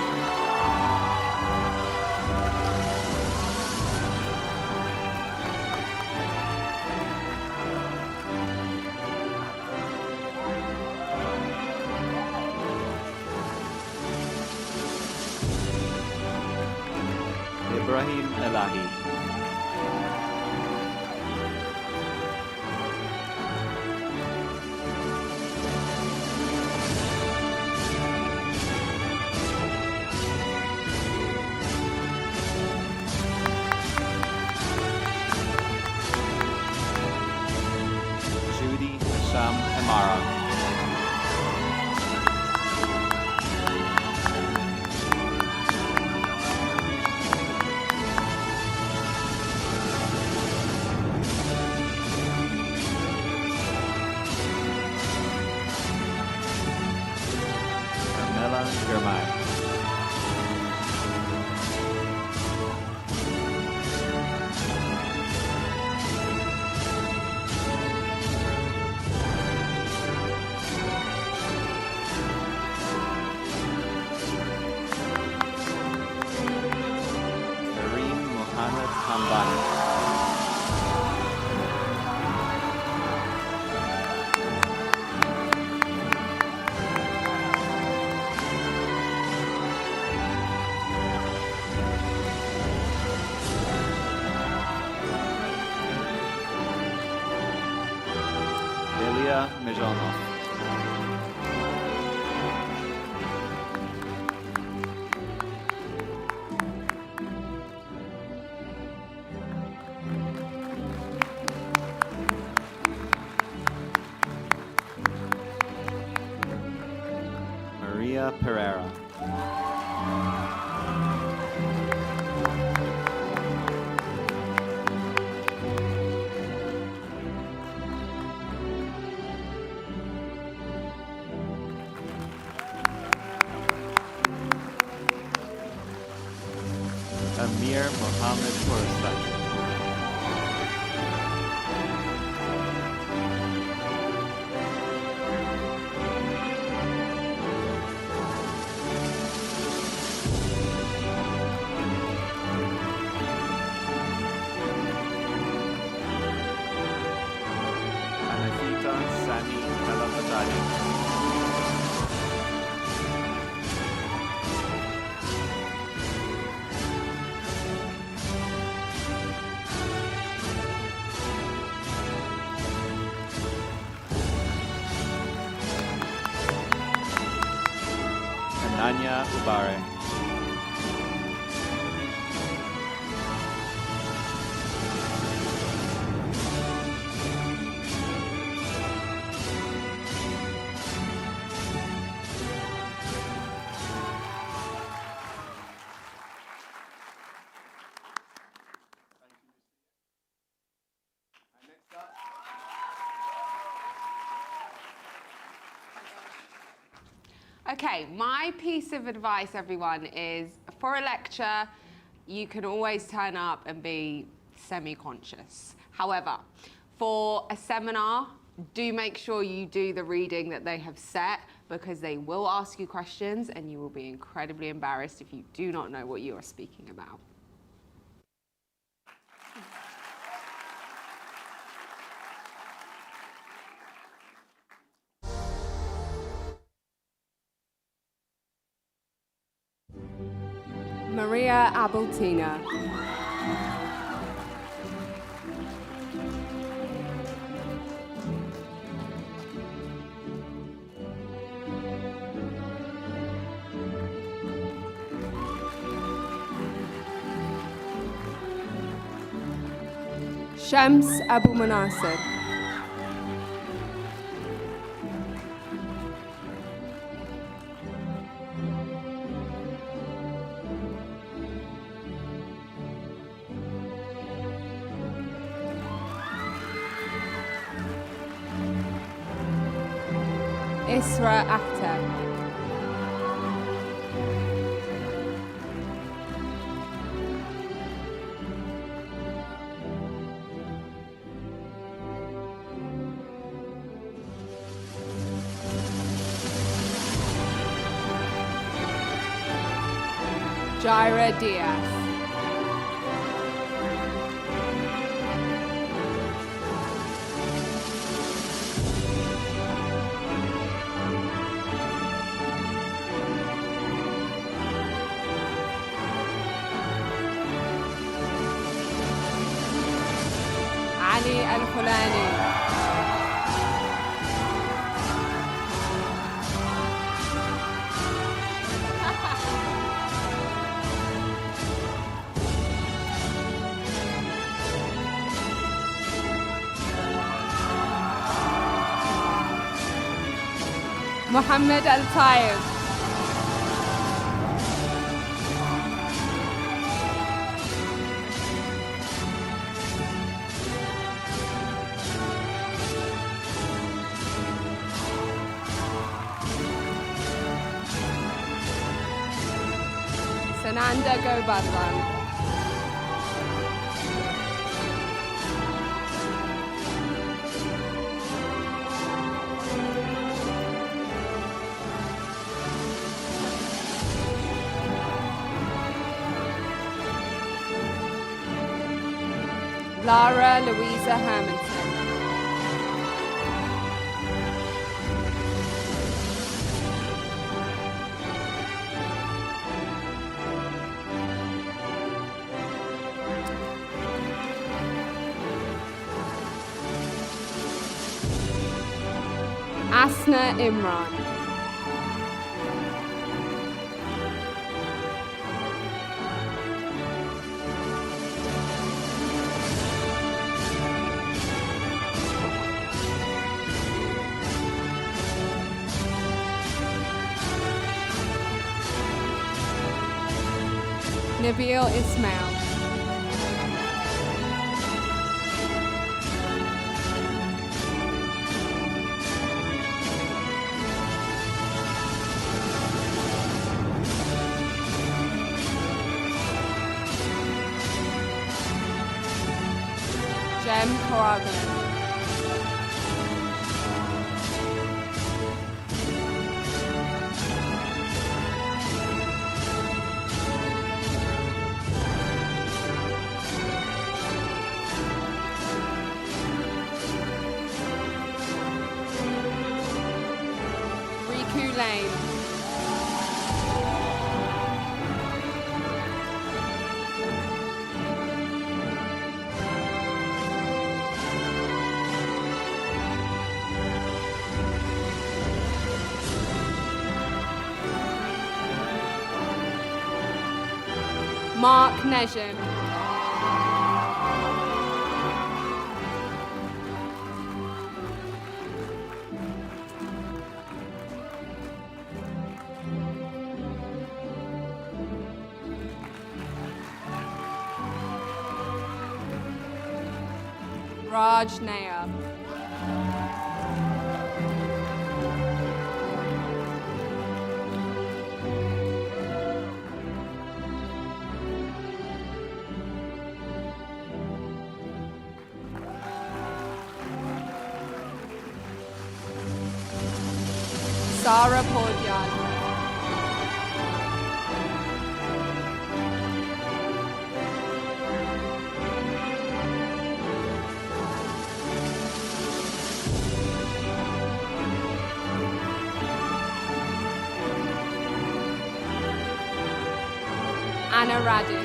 Ibrahim Elahi. Judy Hasham Amara. Carmela Germay. Kareem Mohammed Hambani. Maria Mezhonov. Maria Pereira. Amir Mohammed Forsyth. Anahita Sani Kalafatani. Ananya Ubare. Okay, my piece of advice, everyone, is for a lecture, you can always turn up and be semi-conscious. However, for a seminar, do make sure you do the reading that they have set, because they will ask you questions and you will be incredibly embarrassed if you do not know what you are speaking about. Maria Abultina. Shams Abu Manasir. Isra Akhtar. Jaira Diaz. Ali Al-Khulani. Mohammed Al-Taib. Sananda Gobadwan. Lara Louisa Hermanson. Asna Imran. Nabil Ismail. Jem Karagan. Riku Lane. Mark Nejim. Raj Nair. Sarah Podyan. Anna Radu.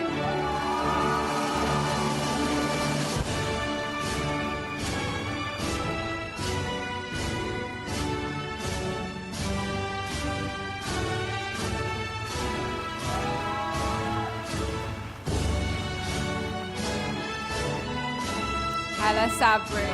Ella Sabri.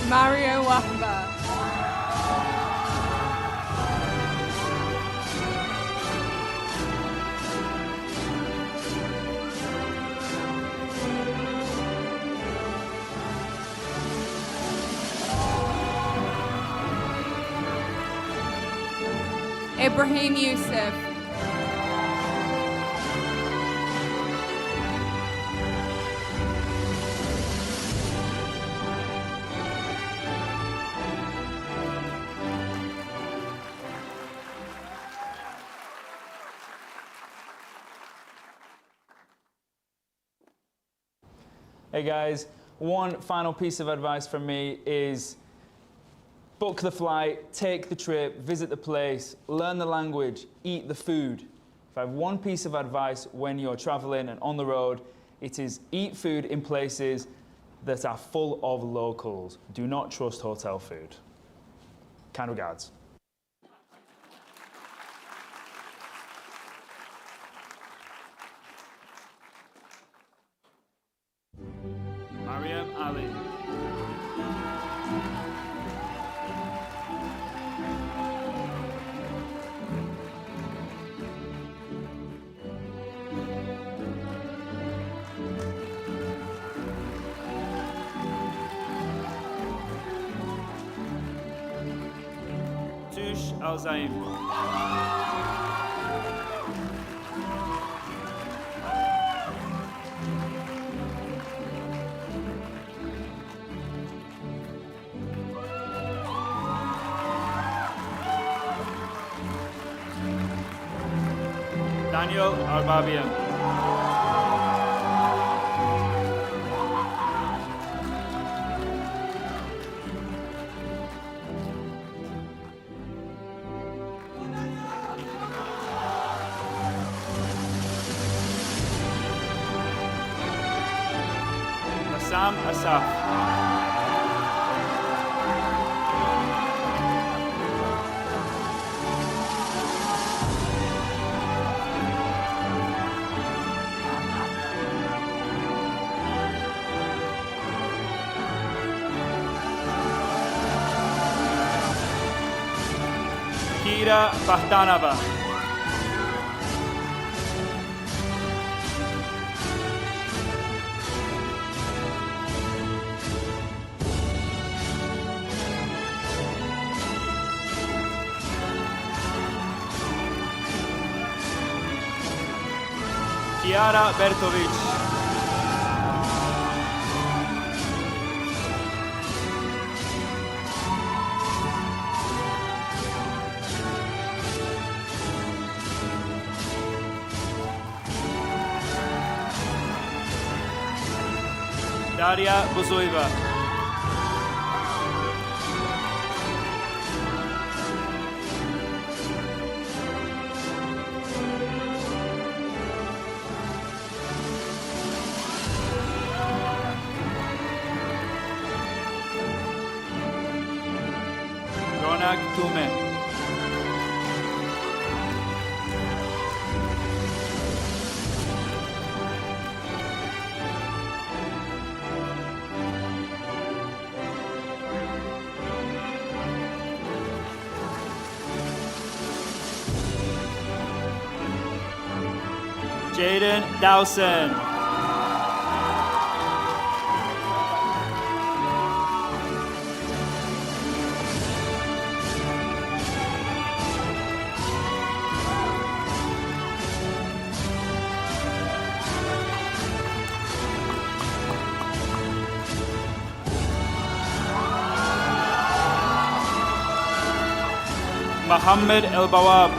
Mario Wahba. Ibrahim Yusuf. Hey guys, one final piece of advice from me is book the flight, take the trip, visit the place, learn the language, eat the food. If I have one piece of advice when you're traveling and on the road, it is eat food in places that are full of locals. Do not trust hotel food. Kind regards. Mariam Ali. Tush Al-Zaim. Daniel Arbabian. Sam Asaf. Kira Bahtanova. Chiara Bertovic. Daria Buzoiva. Ronak Tume. Jaden Dawson. Mohammed El Bawab.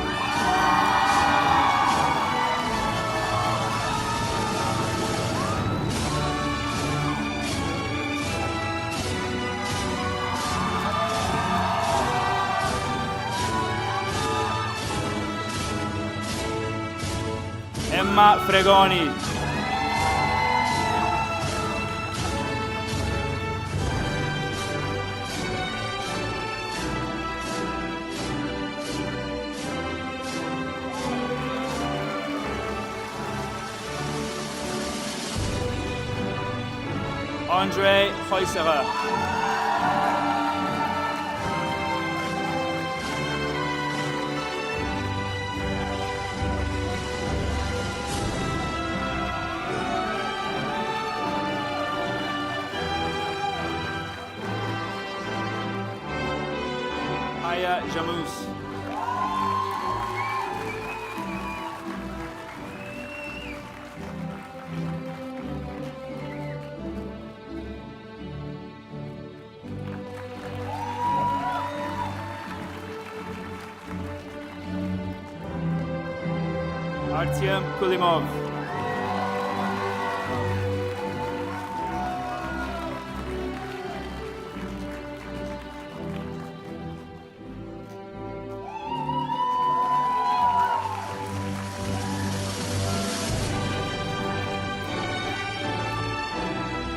Emma Fregoni. Andre Huiserer. Aya Jamous. Artyom Kulimov.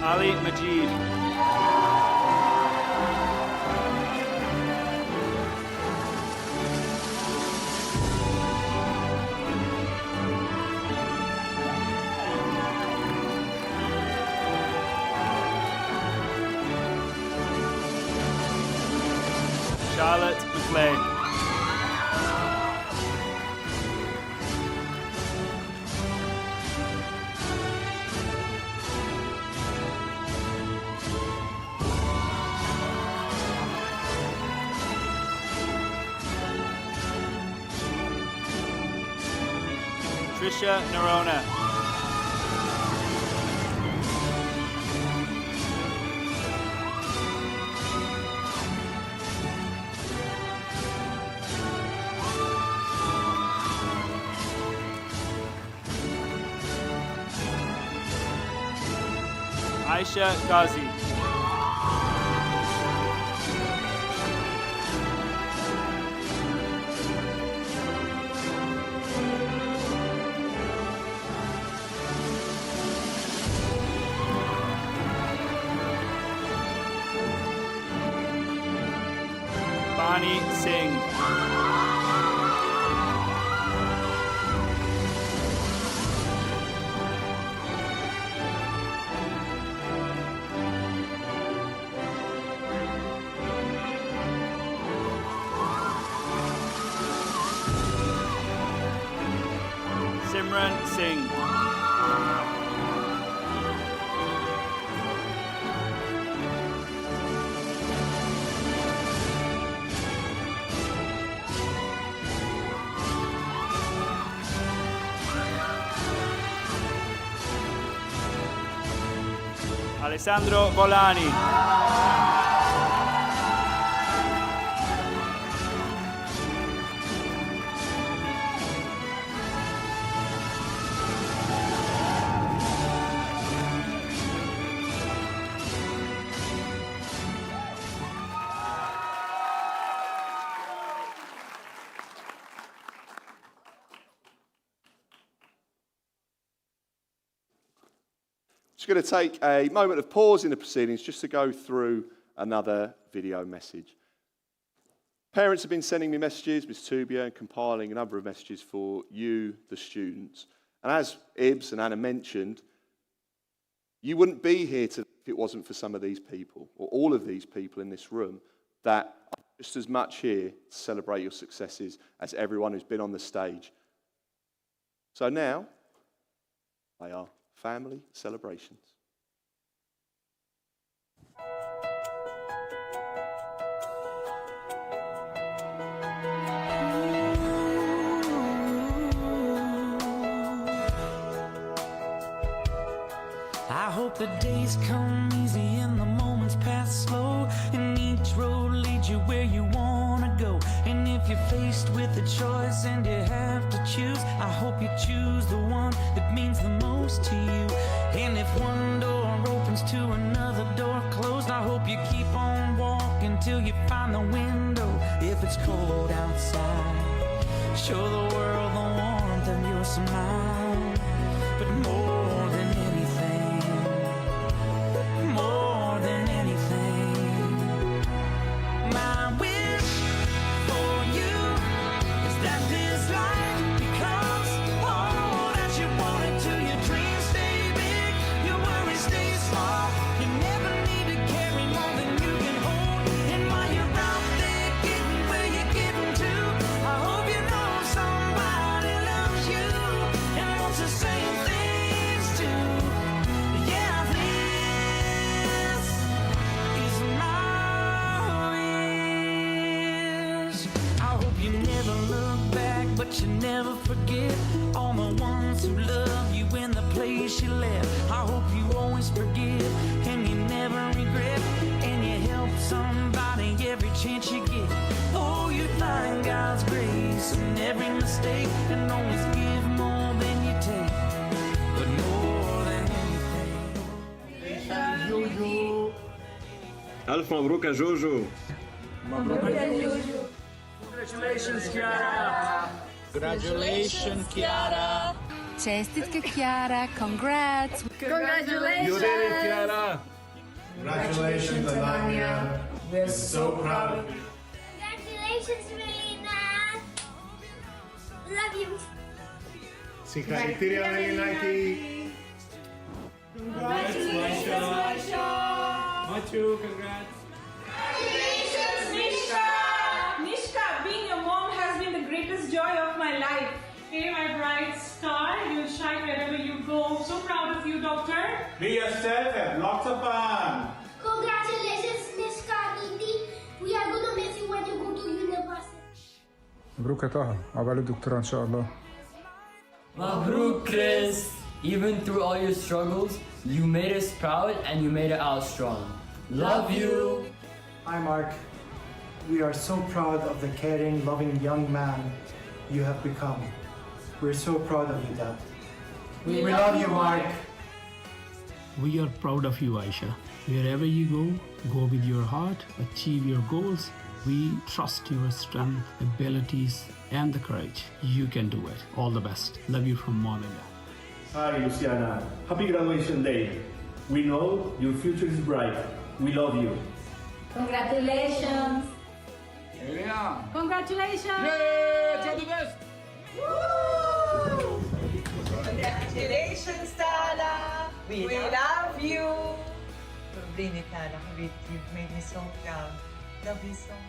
Ali Majid. Charlotte McLean. Trisha Nerona. Aisha Ghazi. Shivani Singh. Simran Singh. Alessandro Volani. Just going to take a moment of pause in the proceedings just to go through another video message. Parents have been sending me messages, Ms. Tubia, and compiling a number of messages for you, the students. And as Ibs and Anna mentioned, you wouldn't be here if it wasn't for some of these people, or all of these people in this room, that are just as much here to celebrate your successes as everyone who's been on the stage. So now, they are family celebrations. I hope the days come easy and the moments pass slow, and each road leads you where you wanna go. And if you're faced with a choice and you have to choose, I hope you choose the one that means the most to you. And if one door opens to another door closed, I hope you keep on walking till you find the window. If it's cold outside, show the world the warmth of your smile. But more than anything, more than anything, my wish for you is that this life becomes all that you want it to. Your dreams stay big, your worries stay small. You never need to carry more than you can hold. And while you're out there getting where you're getting to, I hope you know somebody loves you and wants the same things too. Yeah, this is my wish. I hope you never look back, but you never forget all the ones who love you in the place you left. I hope you always forgive and you never regret, and you help somebody every chance you get. Oh, you find God's grace in every mistake, and always give more than you take, but more than anything. Juju. Alf Mabruk a Juju. Congratulations, Chiara. Congratulations, Chiara. Čestitke, Chiara. Congrats. Congratulations. You did it, Chiara. Congratulations, Alania. We're so proud of you. Congratulations, Melina. Love you. Συγχαρητήρια, Μελινάκη. Congratulations, Machu, congrats. Congratulations, Mishka. Mishka, being a mom has been the greatest joy of my life. Hey, my bright star, you'll shine wherever you go. So proud of you, doctor. Be yourself, have lots of fun. Congratulations, Mishka Niti. We are going to miss you when you go to university. مبروك يا طه، عقبال الدكتوراه إن شاء الله. Mabruk, Chris! Even through all your struggles, you made us proud and you made it out strong. Love you! Hi, Mark. We are so proud of the caring, loving young man you have become. We're so proud of you, Dad. We love you, Mark. We are proud of you, Aisha. Wherever you go with your heart, achieve your goals. We trust your strength, abilities, and the courage. You can do it. All the best. Love you from Mom and Dad. Hi, Luciana. Happy graduation day. We know your future is bright. We love you. Congratulations. Yeah. Congratulations! Yay! It's all the best! Congratulations, Tala! We love you! Really, Tala, you've made me so proud. Love you so much.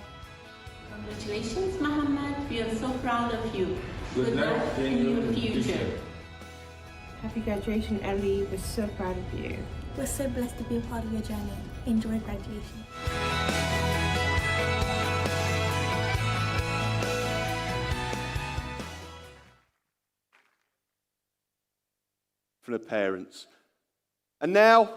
Congratulations, Muhammad. We are so proud of you. Good luck in your future. Happy graduation, Ellie. We're so proud of you. We're so blessed to be a part of your journey. Enjoy graduation. From the parents. And now,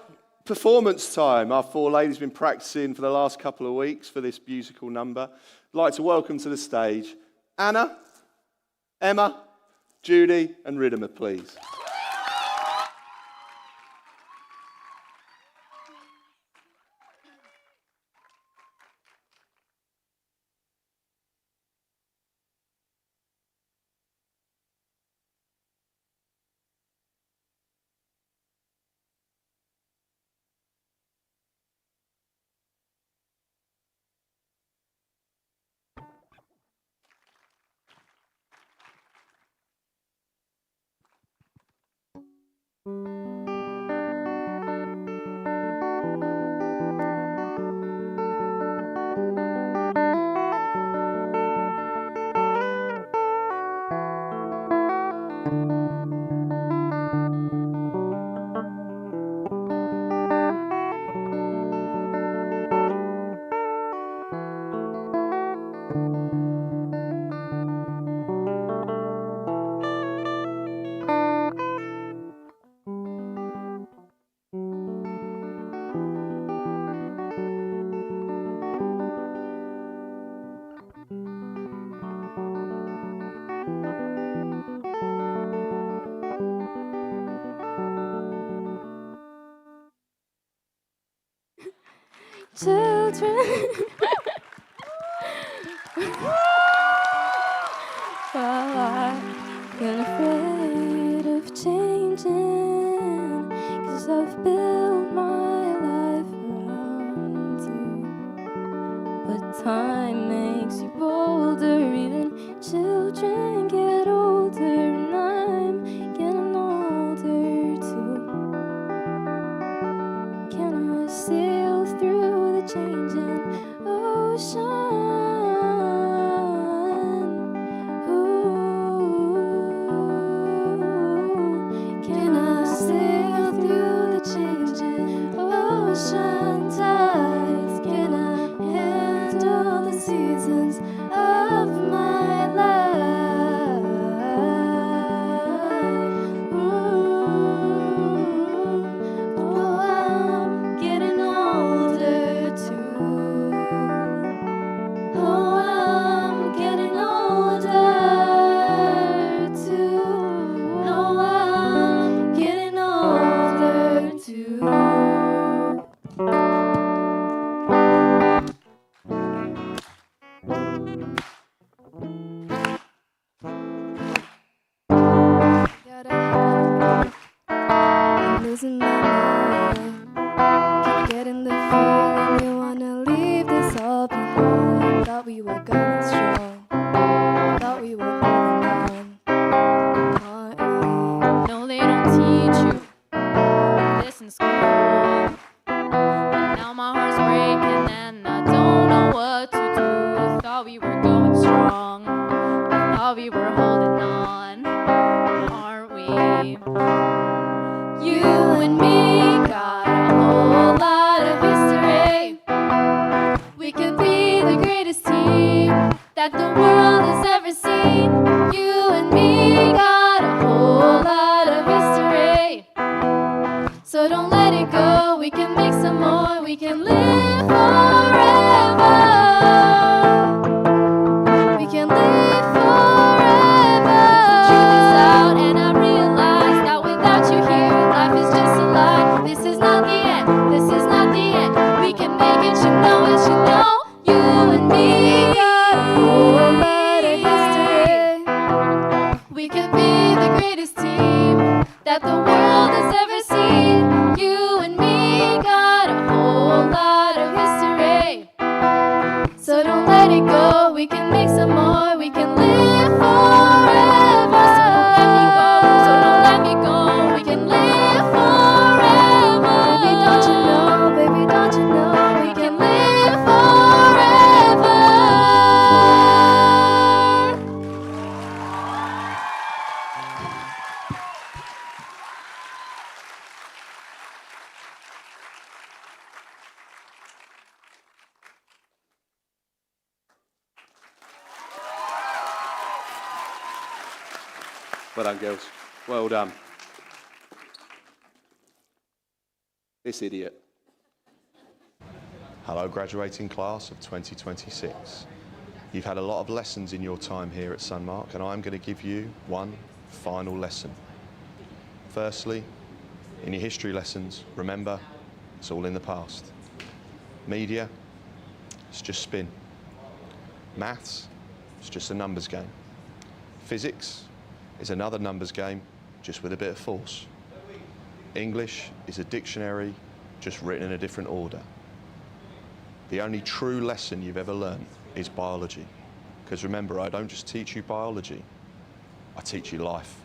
performance time. Our four ladies have been practicing for the last couple of weeks for this musical number. I'd like to welcome to the stage Anna, Emma, Judy, and Riddimer, please. Children, well, I've been afraid of changing, 'cause I've built my life around you. But time makes you bolder, even children get older, and I'm getting older too. Can I sail through the changing ocean? Can I sail through the changing ocean tides? Can I handle the seasons of my life? Oh, I'm getting older too. Oh, I'm getting older too. Oh, I'm getting older too. I'm losing my mind. Keep getting the feeling you wanna leave this all behind. Thought we were going strong. Thought we were holding on. Aren't we? No, they don't teach you this in school. But now my heart's breaking and I don't know what to do. Thought we were going strong. Thought we were holding on. Aren't we? You and me got a whole lot of history. We could be the greatest team that the world has ever seen. You and me got a whole lot of history. So don't let it go. We can make some more. We can live forever. We can live forever. The truth is out, and I realize that without you here, life is just a lie. This is not the end. This is not the end. We can make it. You know it. You know. You and me got a whole lot of history. We could be the greatest team that the world has ever seen. You and me got a whole lot of make some more. We can live forever. So don't let me go. We can live forever. Baby, don't you know? Baby, don't you know? We can live forever. Well done, girls. Well done. This idiot. Hello, graduating class of 2026. You've had a lot of lessons in your time here at Sunmarke, and I'm going to give you one final lesson. Firstly, in your history lessons, remember, it's all in the past. Media, it's just spin. Maths, it's just a numbers game. Physics is another numbers game, just with a bit of force. English is a dictionary, just written in a different order. The only true lesson you've ever learned is biology. Because remember, I don't just teach you biology, I teach you life.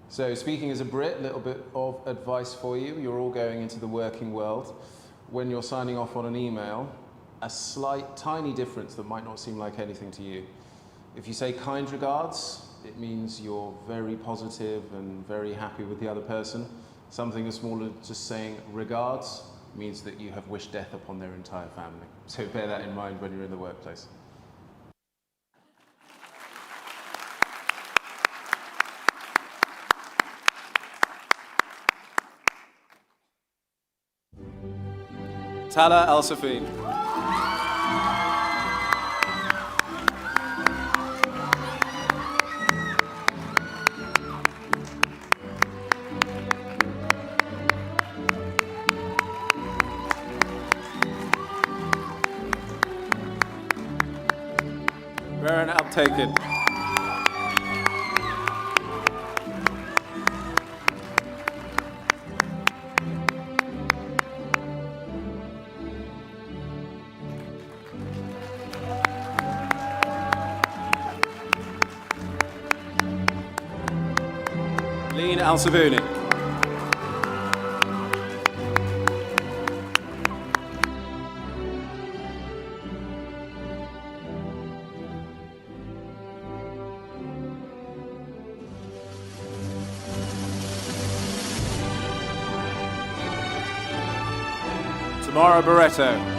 So speaking as a Brit, a little bit of advice for you. You're all going into the working world. When you're signing off on an email, a slight, tiny difference that might not seem like anything to you. If you say kind regards, it means you're very positive and very happy with the other person. Something as small as just saying regards means that you have wished death upon their entire family. So bear that in mind when you're in the workplace. Tala Al-Safin. Baron Al-Taken. Lean Al-Sabuni. Tamara Barreto.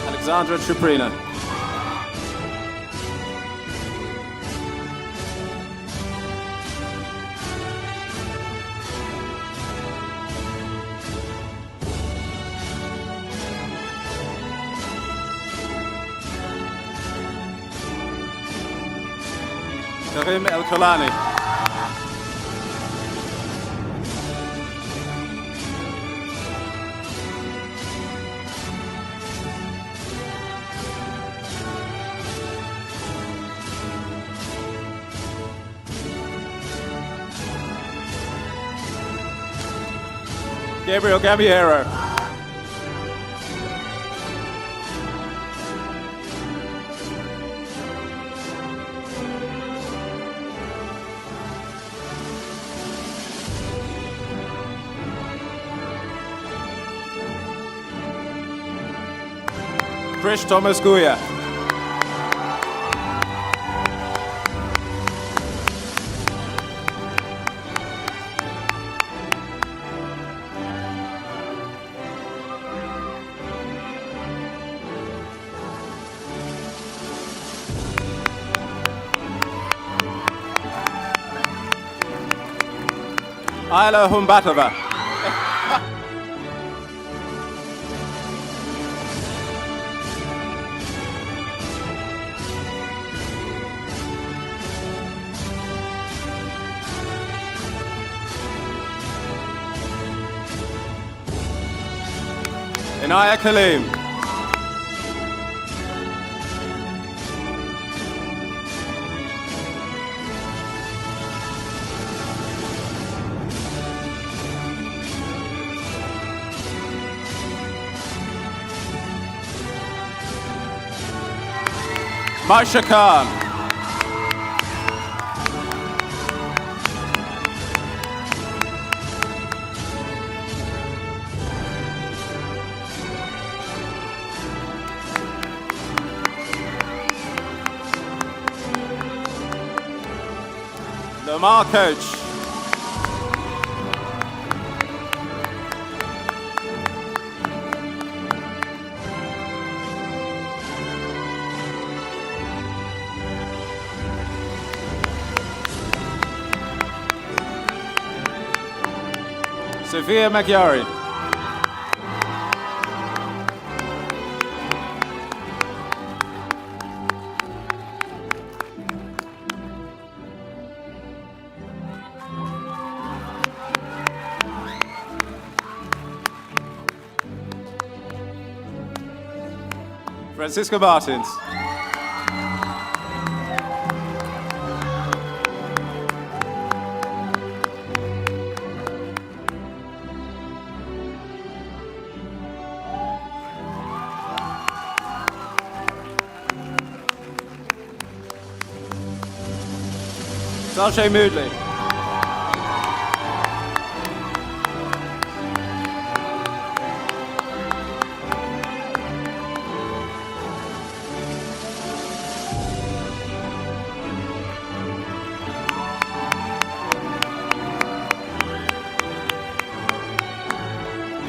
Alexandra Triprina. Karim El-Kolani. Gabriel Gabiero. Krish Thomas Guya. Ayla Humbatova. Inaya Kaleem. Maisha Khan. Lamar Coach. Sophia Magyari. Francisco Martins. Salshay Moodley.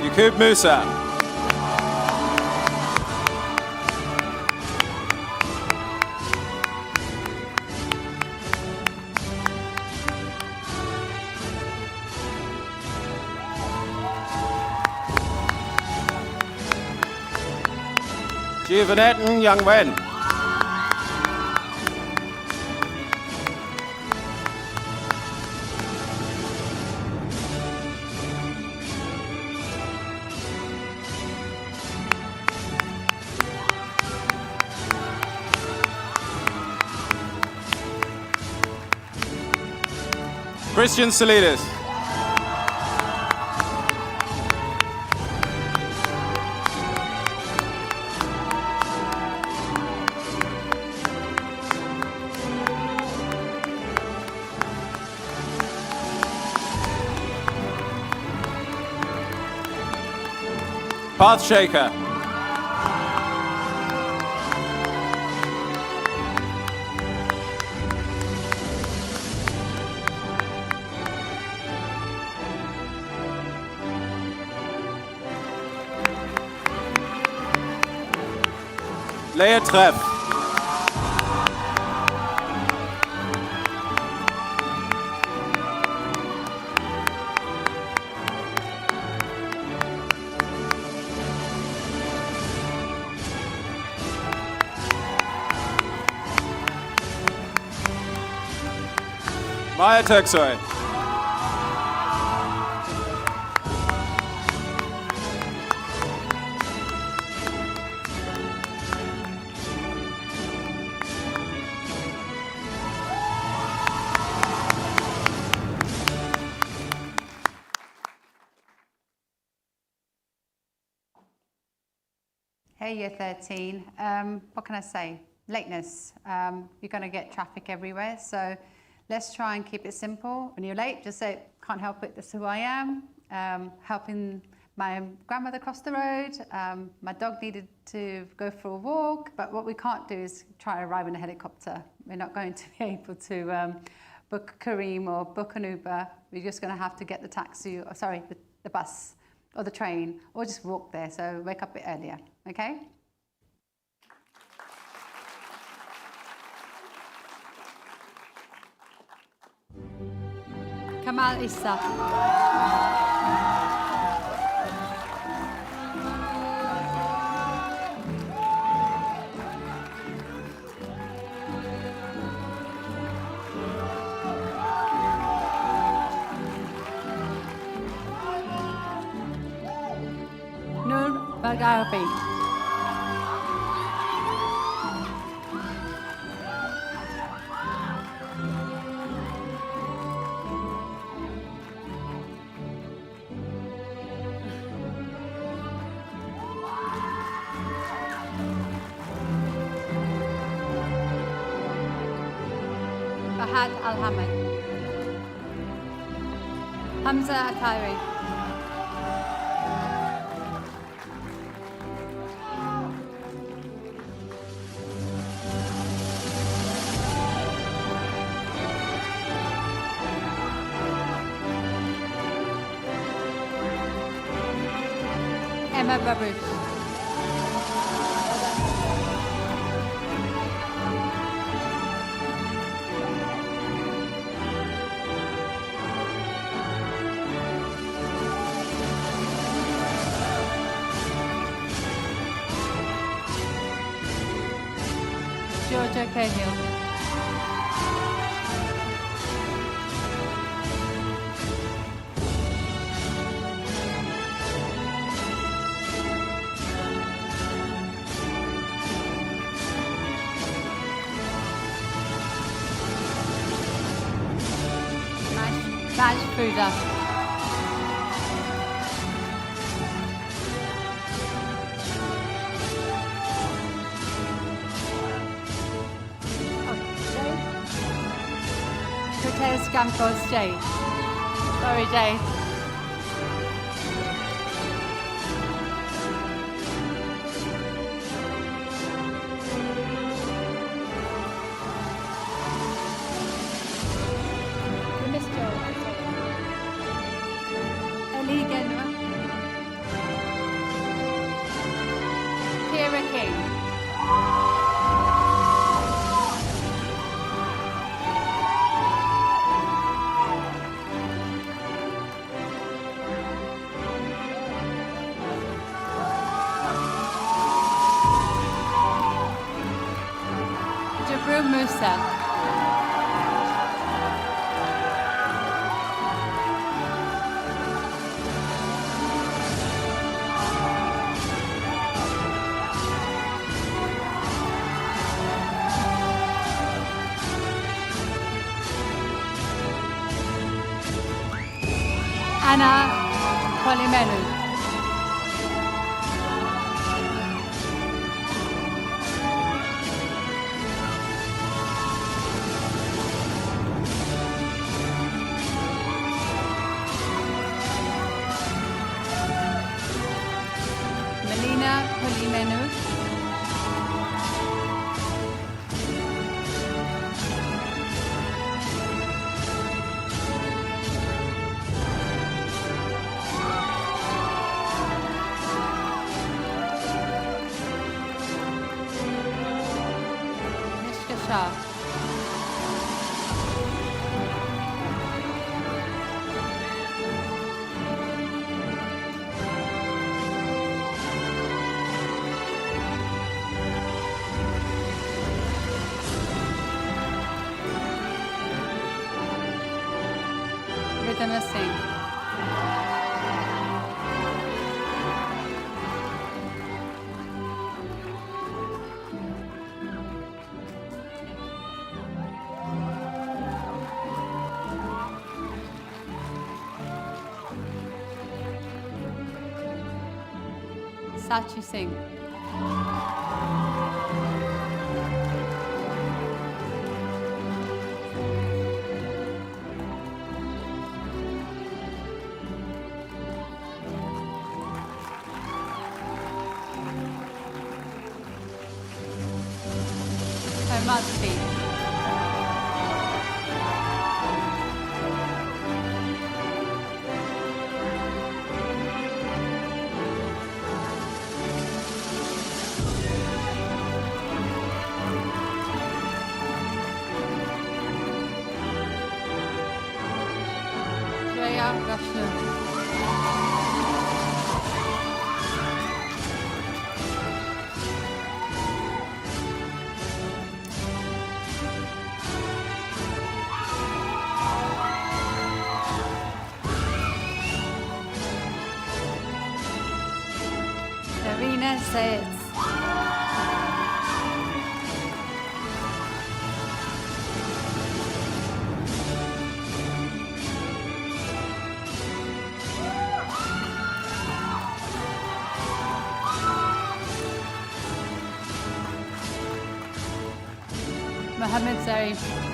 Yakub Musa. Giovanette Young Wen. Christian Salidas. Path Shaker. Leia Treff. Maya Turksoy. Hey, year 13. What can I say? Lateness. You're going to get traffic everywhere, so let's try and keep it simple. When you're late, just say, can't help it, that's who I am. Helping my grandmother cross the road. My dog needed to go for a walk, but what we can't do is try to arrive in a helicopter. We're not going to be able to book Kareem or book an Uber. We're just going to have to get the taxi, or sorry, the bus or the train, or just walk there, so wake up a bit earlier, okay? Kamal Issa. Bargarbi. Fahad Al-Hamid. Hamza Atari. Emma Baruch. Georgia Cahill. Raj Fuda. Cortez Campos Jade. Sorry, Jade. We missed you. Ellie Genwa. Kira King. Jabril Musa. Anna Polimelu. Melina Polimenu. Nishka Shah. Ridhima Singh. Sachi Singh. Hermazzi. Shreya Rashnu. can't say it. Mohammed Zarif.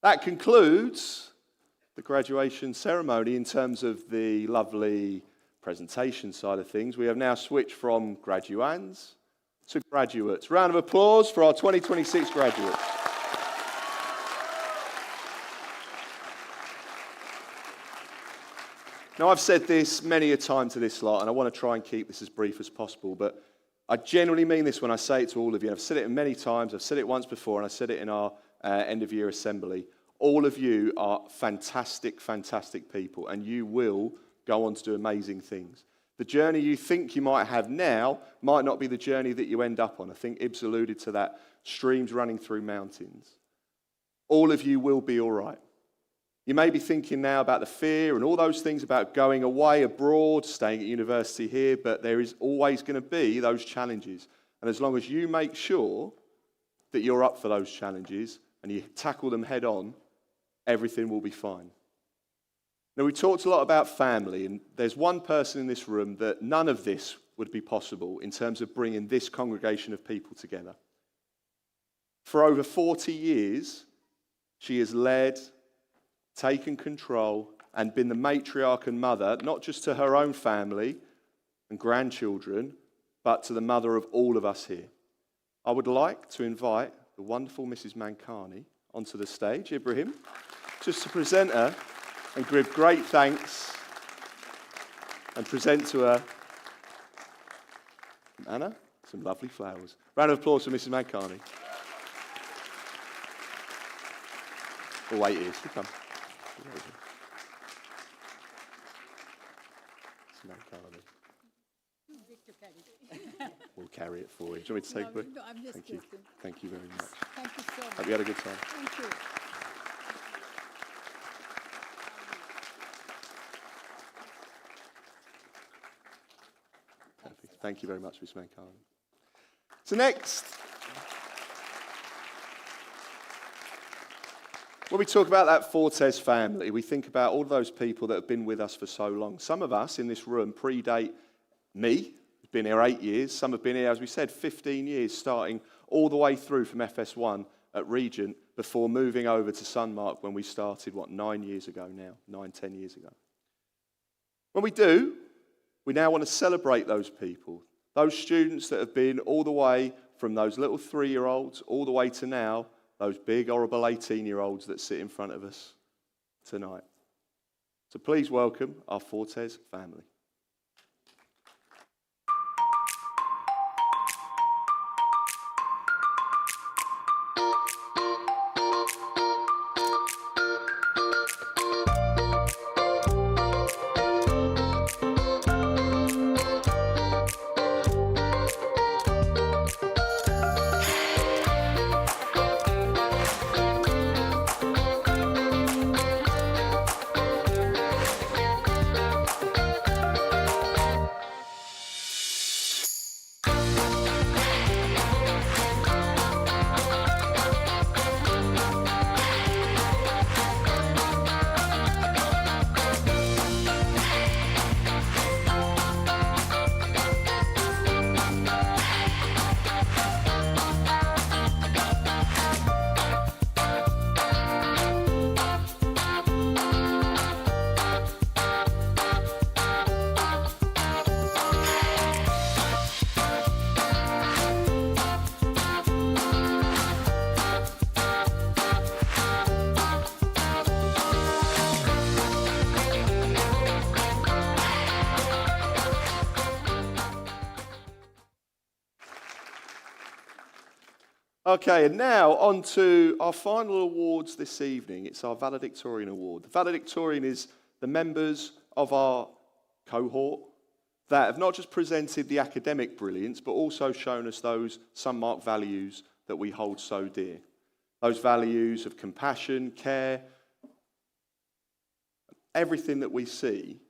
That concludes the graduation ceremony in terms of the lovely presentation side of things. We have now switched from graduands to graduates. Round of applause for our 2026 graduates. Now, I've said this many a time to this lot, and I want to try and keep this as brief as possible, but I genuinely mean this when I say it to all of you. I've said it many times. I've said it once before, and I said it in our end-of-year assembly. All of you are fantastic, fantastic people, and you will go on to do amazing things. The journey you think you might have now might not be the journey that you end up on. I think Ibs alluded to that, streams running through mountains. All of you will be all right. You may be thinking now about the fear and all those things about going away abroad, staying at university here, but there is always going to be those challenges. And as long as you make sure that you're up for those challenges and you tackle them head on, everything will be fine. Now, we talked a lot about family, and there's one person in this room that none of this would be possible in terms of bringing this congregation of people together. For over 40 years, she has led, taken control, and been the matriarch and mother, not just to her own family and grandchildren, but to the mother of all of us here. I would like to invite the wonderful Mrs. Mankani onto the stage, Ibrahim, just to present her and give great thanks and present to her, Anna, some lovely flowers. Round of applause for Mrs. Mankani. Oh, wait, here she comes. Mrs. Mankani. We'll carry it for you. Do you want me to take it? No, I'm just Thank you. joking. Thank you very much. Thank you so much. Hope you had a good time. Thank you. Perfect. Thank you very much, Ms. Mankani. So next, when we talk about that Fortes family, we think about all those people that have been with us for so long. Some of us in this room predate me. I've been here 8 years. Some have been here, as we said, 15 years, starting all the way through from FS1 at Regent before moving over to Sunmarke when we started, 9 years ago now, 10 years ago. When we do, we now want to celebrate those people, those students that have been all the way from those little 3-year-olds all the way to now, those big, horrible 18-year-olds that sit in front of us tonight. So please welcome our Fortes family. Okay, and now on to our final awards this evening. It's our Valedictorian Award. The Valedictorian is the members of our cohort that have not just presented the academic brilliance, but also shown us those Sunmarke values that we hold so dear. Those values of compassion, care, everything that we see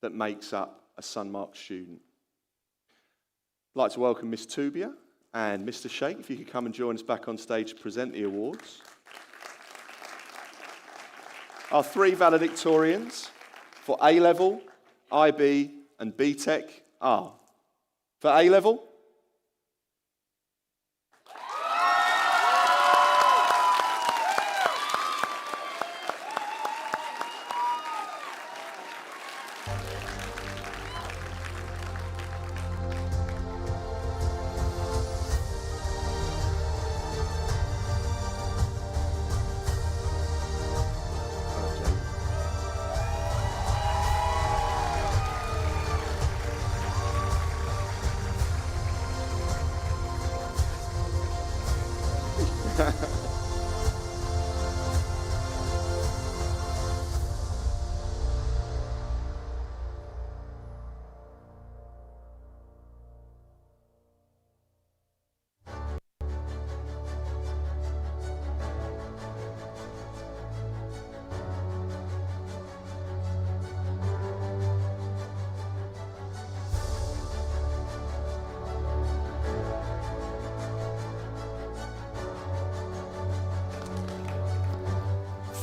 that makes up a Sunmarke student. I'd like to welcome Miss Tubia and Mr. Sheikh, if you could come and join us back on stage to present the awards. Our 3 valedictorians for A-Level, IB and BTEC are, for A-Level,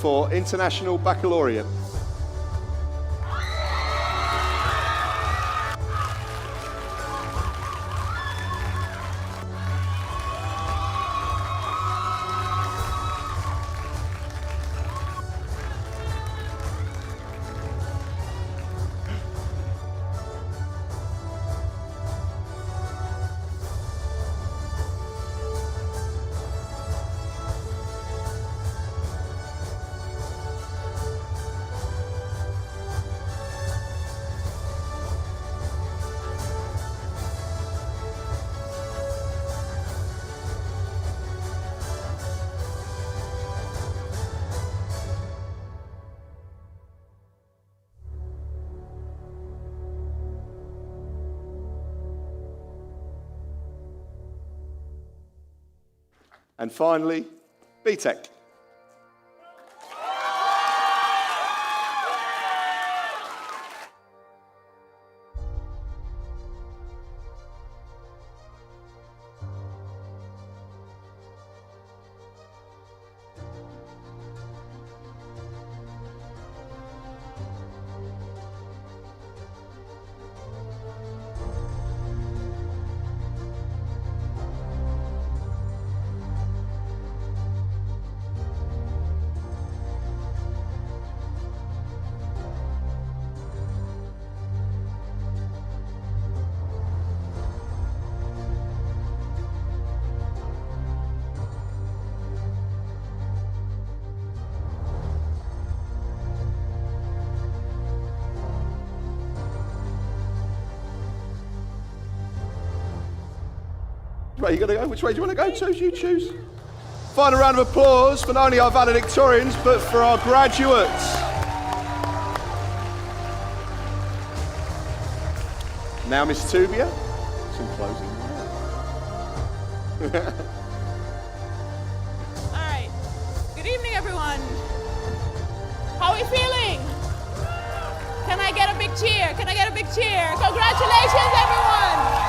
for International Baccalaureate. And finally, BTEC. Which way are you going to go? Which way do you want to go to? You choose. Final round of applause for not only our valedictorians, but for our graduates. Now, Miss Tubia, some closing. All right. Good evening, everyone. How are we feeling? Can I get a big cheer? Can I get a big cheer? Congratulations, everyone.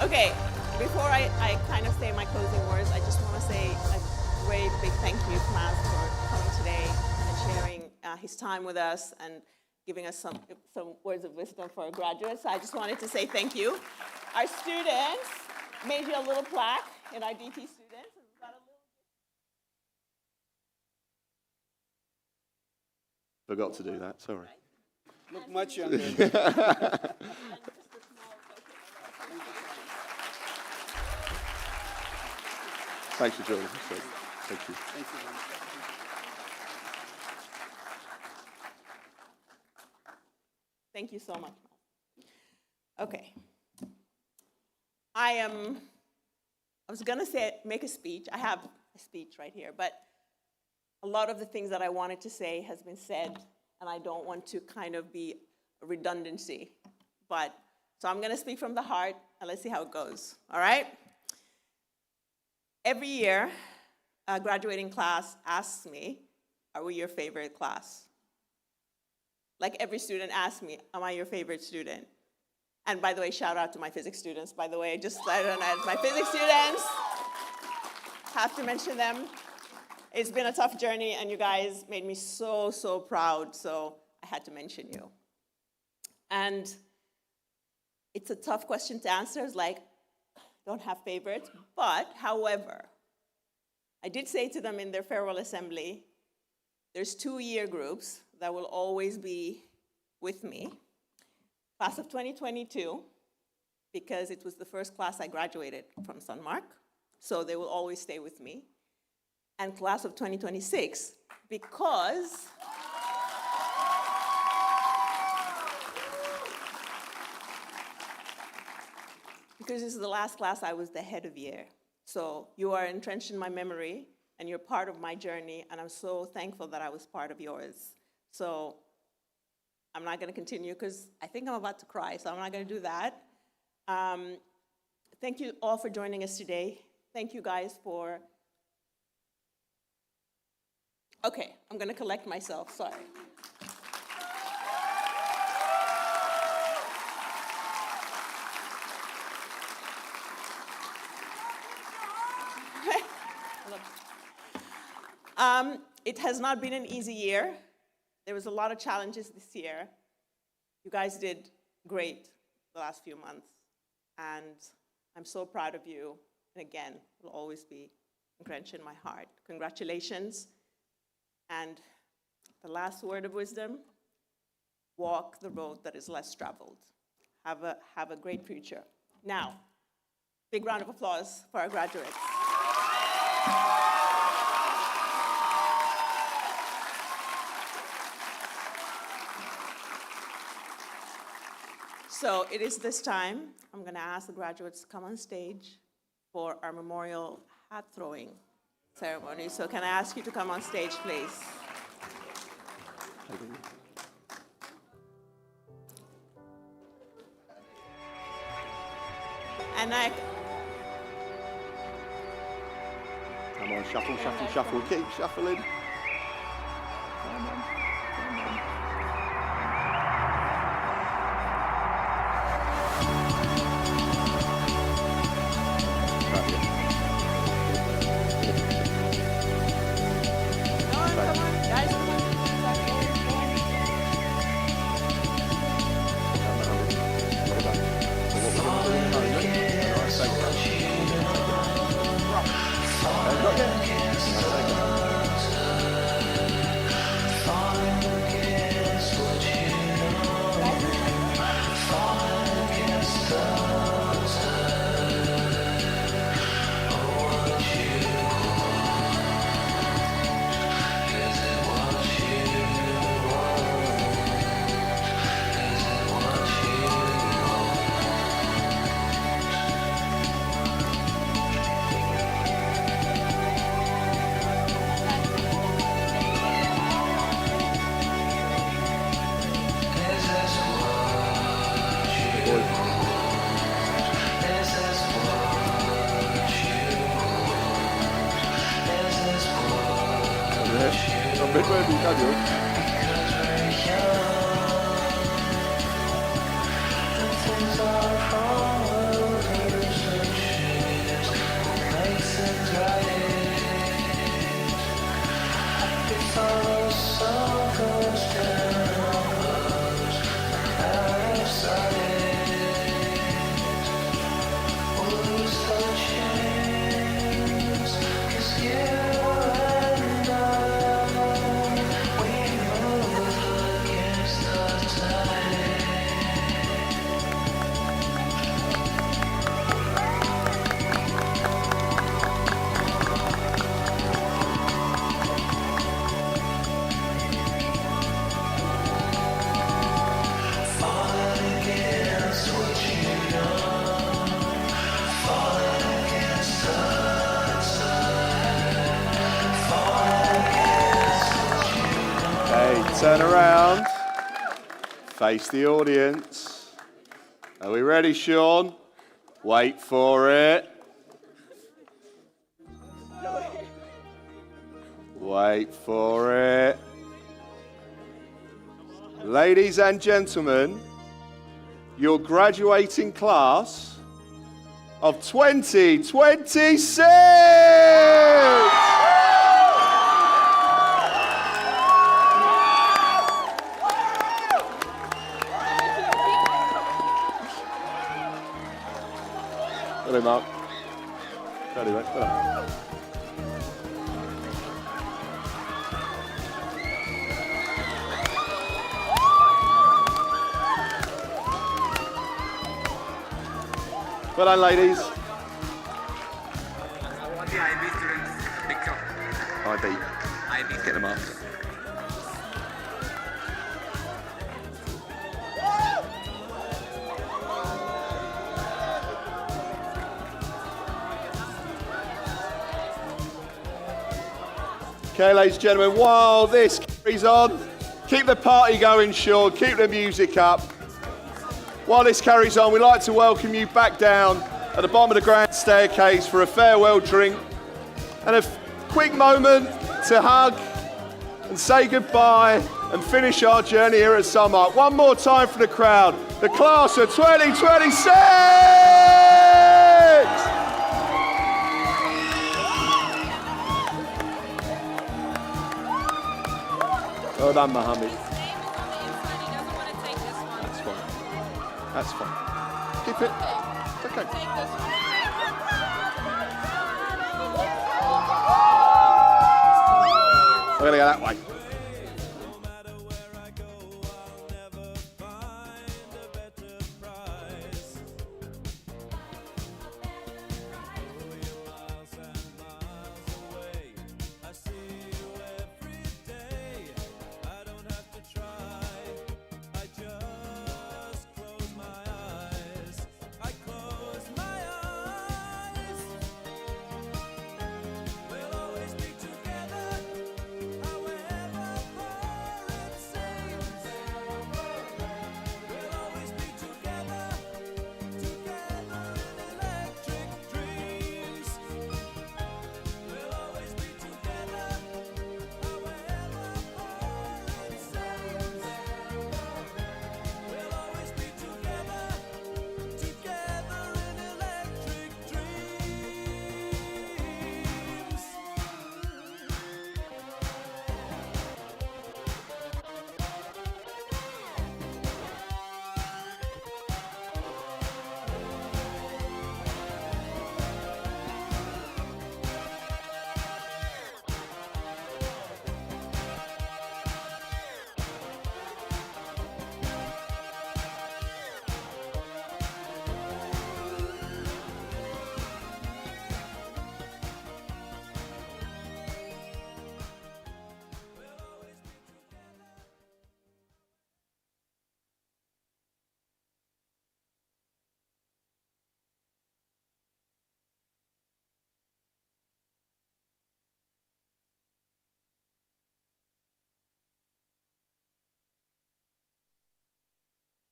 Okay, before I kind of say my closing words, I just want to say a great big thank you to Maz for coming today and sharing his time with us and giving us some words of wisdom for our graduates. I just wanted to say thank you. Our students made you a little plaque, and our DT students. Forgot to do that, sorry. Look much younger. Thanks for joining us. Thank you. Thank you. Thank you so much. Okay. I was gonna say, make a speech. I have a speech right here, but a lot of the things that I wanted to say has been said, and I don't want to kind of be a redundancy. So I'm gonna speak from the heart, and let's see how it goes, all right? Every year, a graduating class asks me, are we your favorite class? Like every student asks me, am I your favorite student? And by the way, shout out to my physics students, by the way. I don't know, my physics students, have to mention them. It's been a tough journey, and you guys made me so, so proud, so I had to mention you. And it's a tough question to answer. It's like, don't have favorites, but however, I did say to them in their farewell assembly, there's 2 year groups that will always be with me. Class of 2022, because it was the first class I graduated from Sunmarke, so they will always stay with me. And class of 2026, because this is the last class I was the head of year. So you are entrenched in my memory, and you're part of my journey, and I'm so thankful that I was part of yours. So I'm not gonna continue because I think I'm about to cry, so I'm not gonna do that. Thank you all for joining us today. Thank you guys for, okay, I'm gonna collect myself, sorry. It has not been an easy year. There was a lot of challenges this year. You guys did great the last few months, and I'm so proud of you. And again, will always be entrenched in my heart. Congratulations. And the last word of wisdom, walk the road that is less traveled. Have a great future. Now, big round of applause for our graduates. So it is this time, I'm gonna ask the graduates to come on stage for our memorial hat throwing ceremony. So can I ask you to come on stage, please? And come on, shuffle, shuffle, shuffle, keep shuffling. Come on. We Turn around. Face the audience. Are we ready, Sean? Wait for it. Wait for it. Ladies and gentlemen, your graduating class of 2026! Hello, Mark. Hello, mate. Hello. Well done, ladies. I want the IB students picture. IB. Get them up. Okay, ladies and gentlemen, while this carries on, keep the party going, Sean, keep the music up. While this carries on, we'd like to welcome you back down at the bottom of the grand staircase for a farewell drink and a quick moment to hug and say goodbye and finish our journey here at Sunmarke. One more time for the crowd, the class of 2026! Well done, Mohammed. That's fine. That's fine. Keep it. It's okay. We're going to go that way.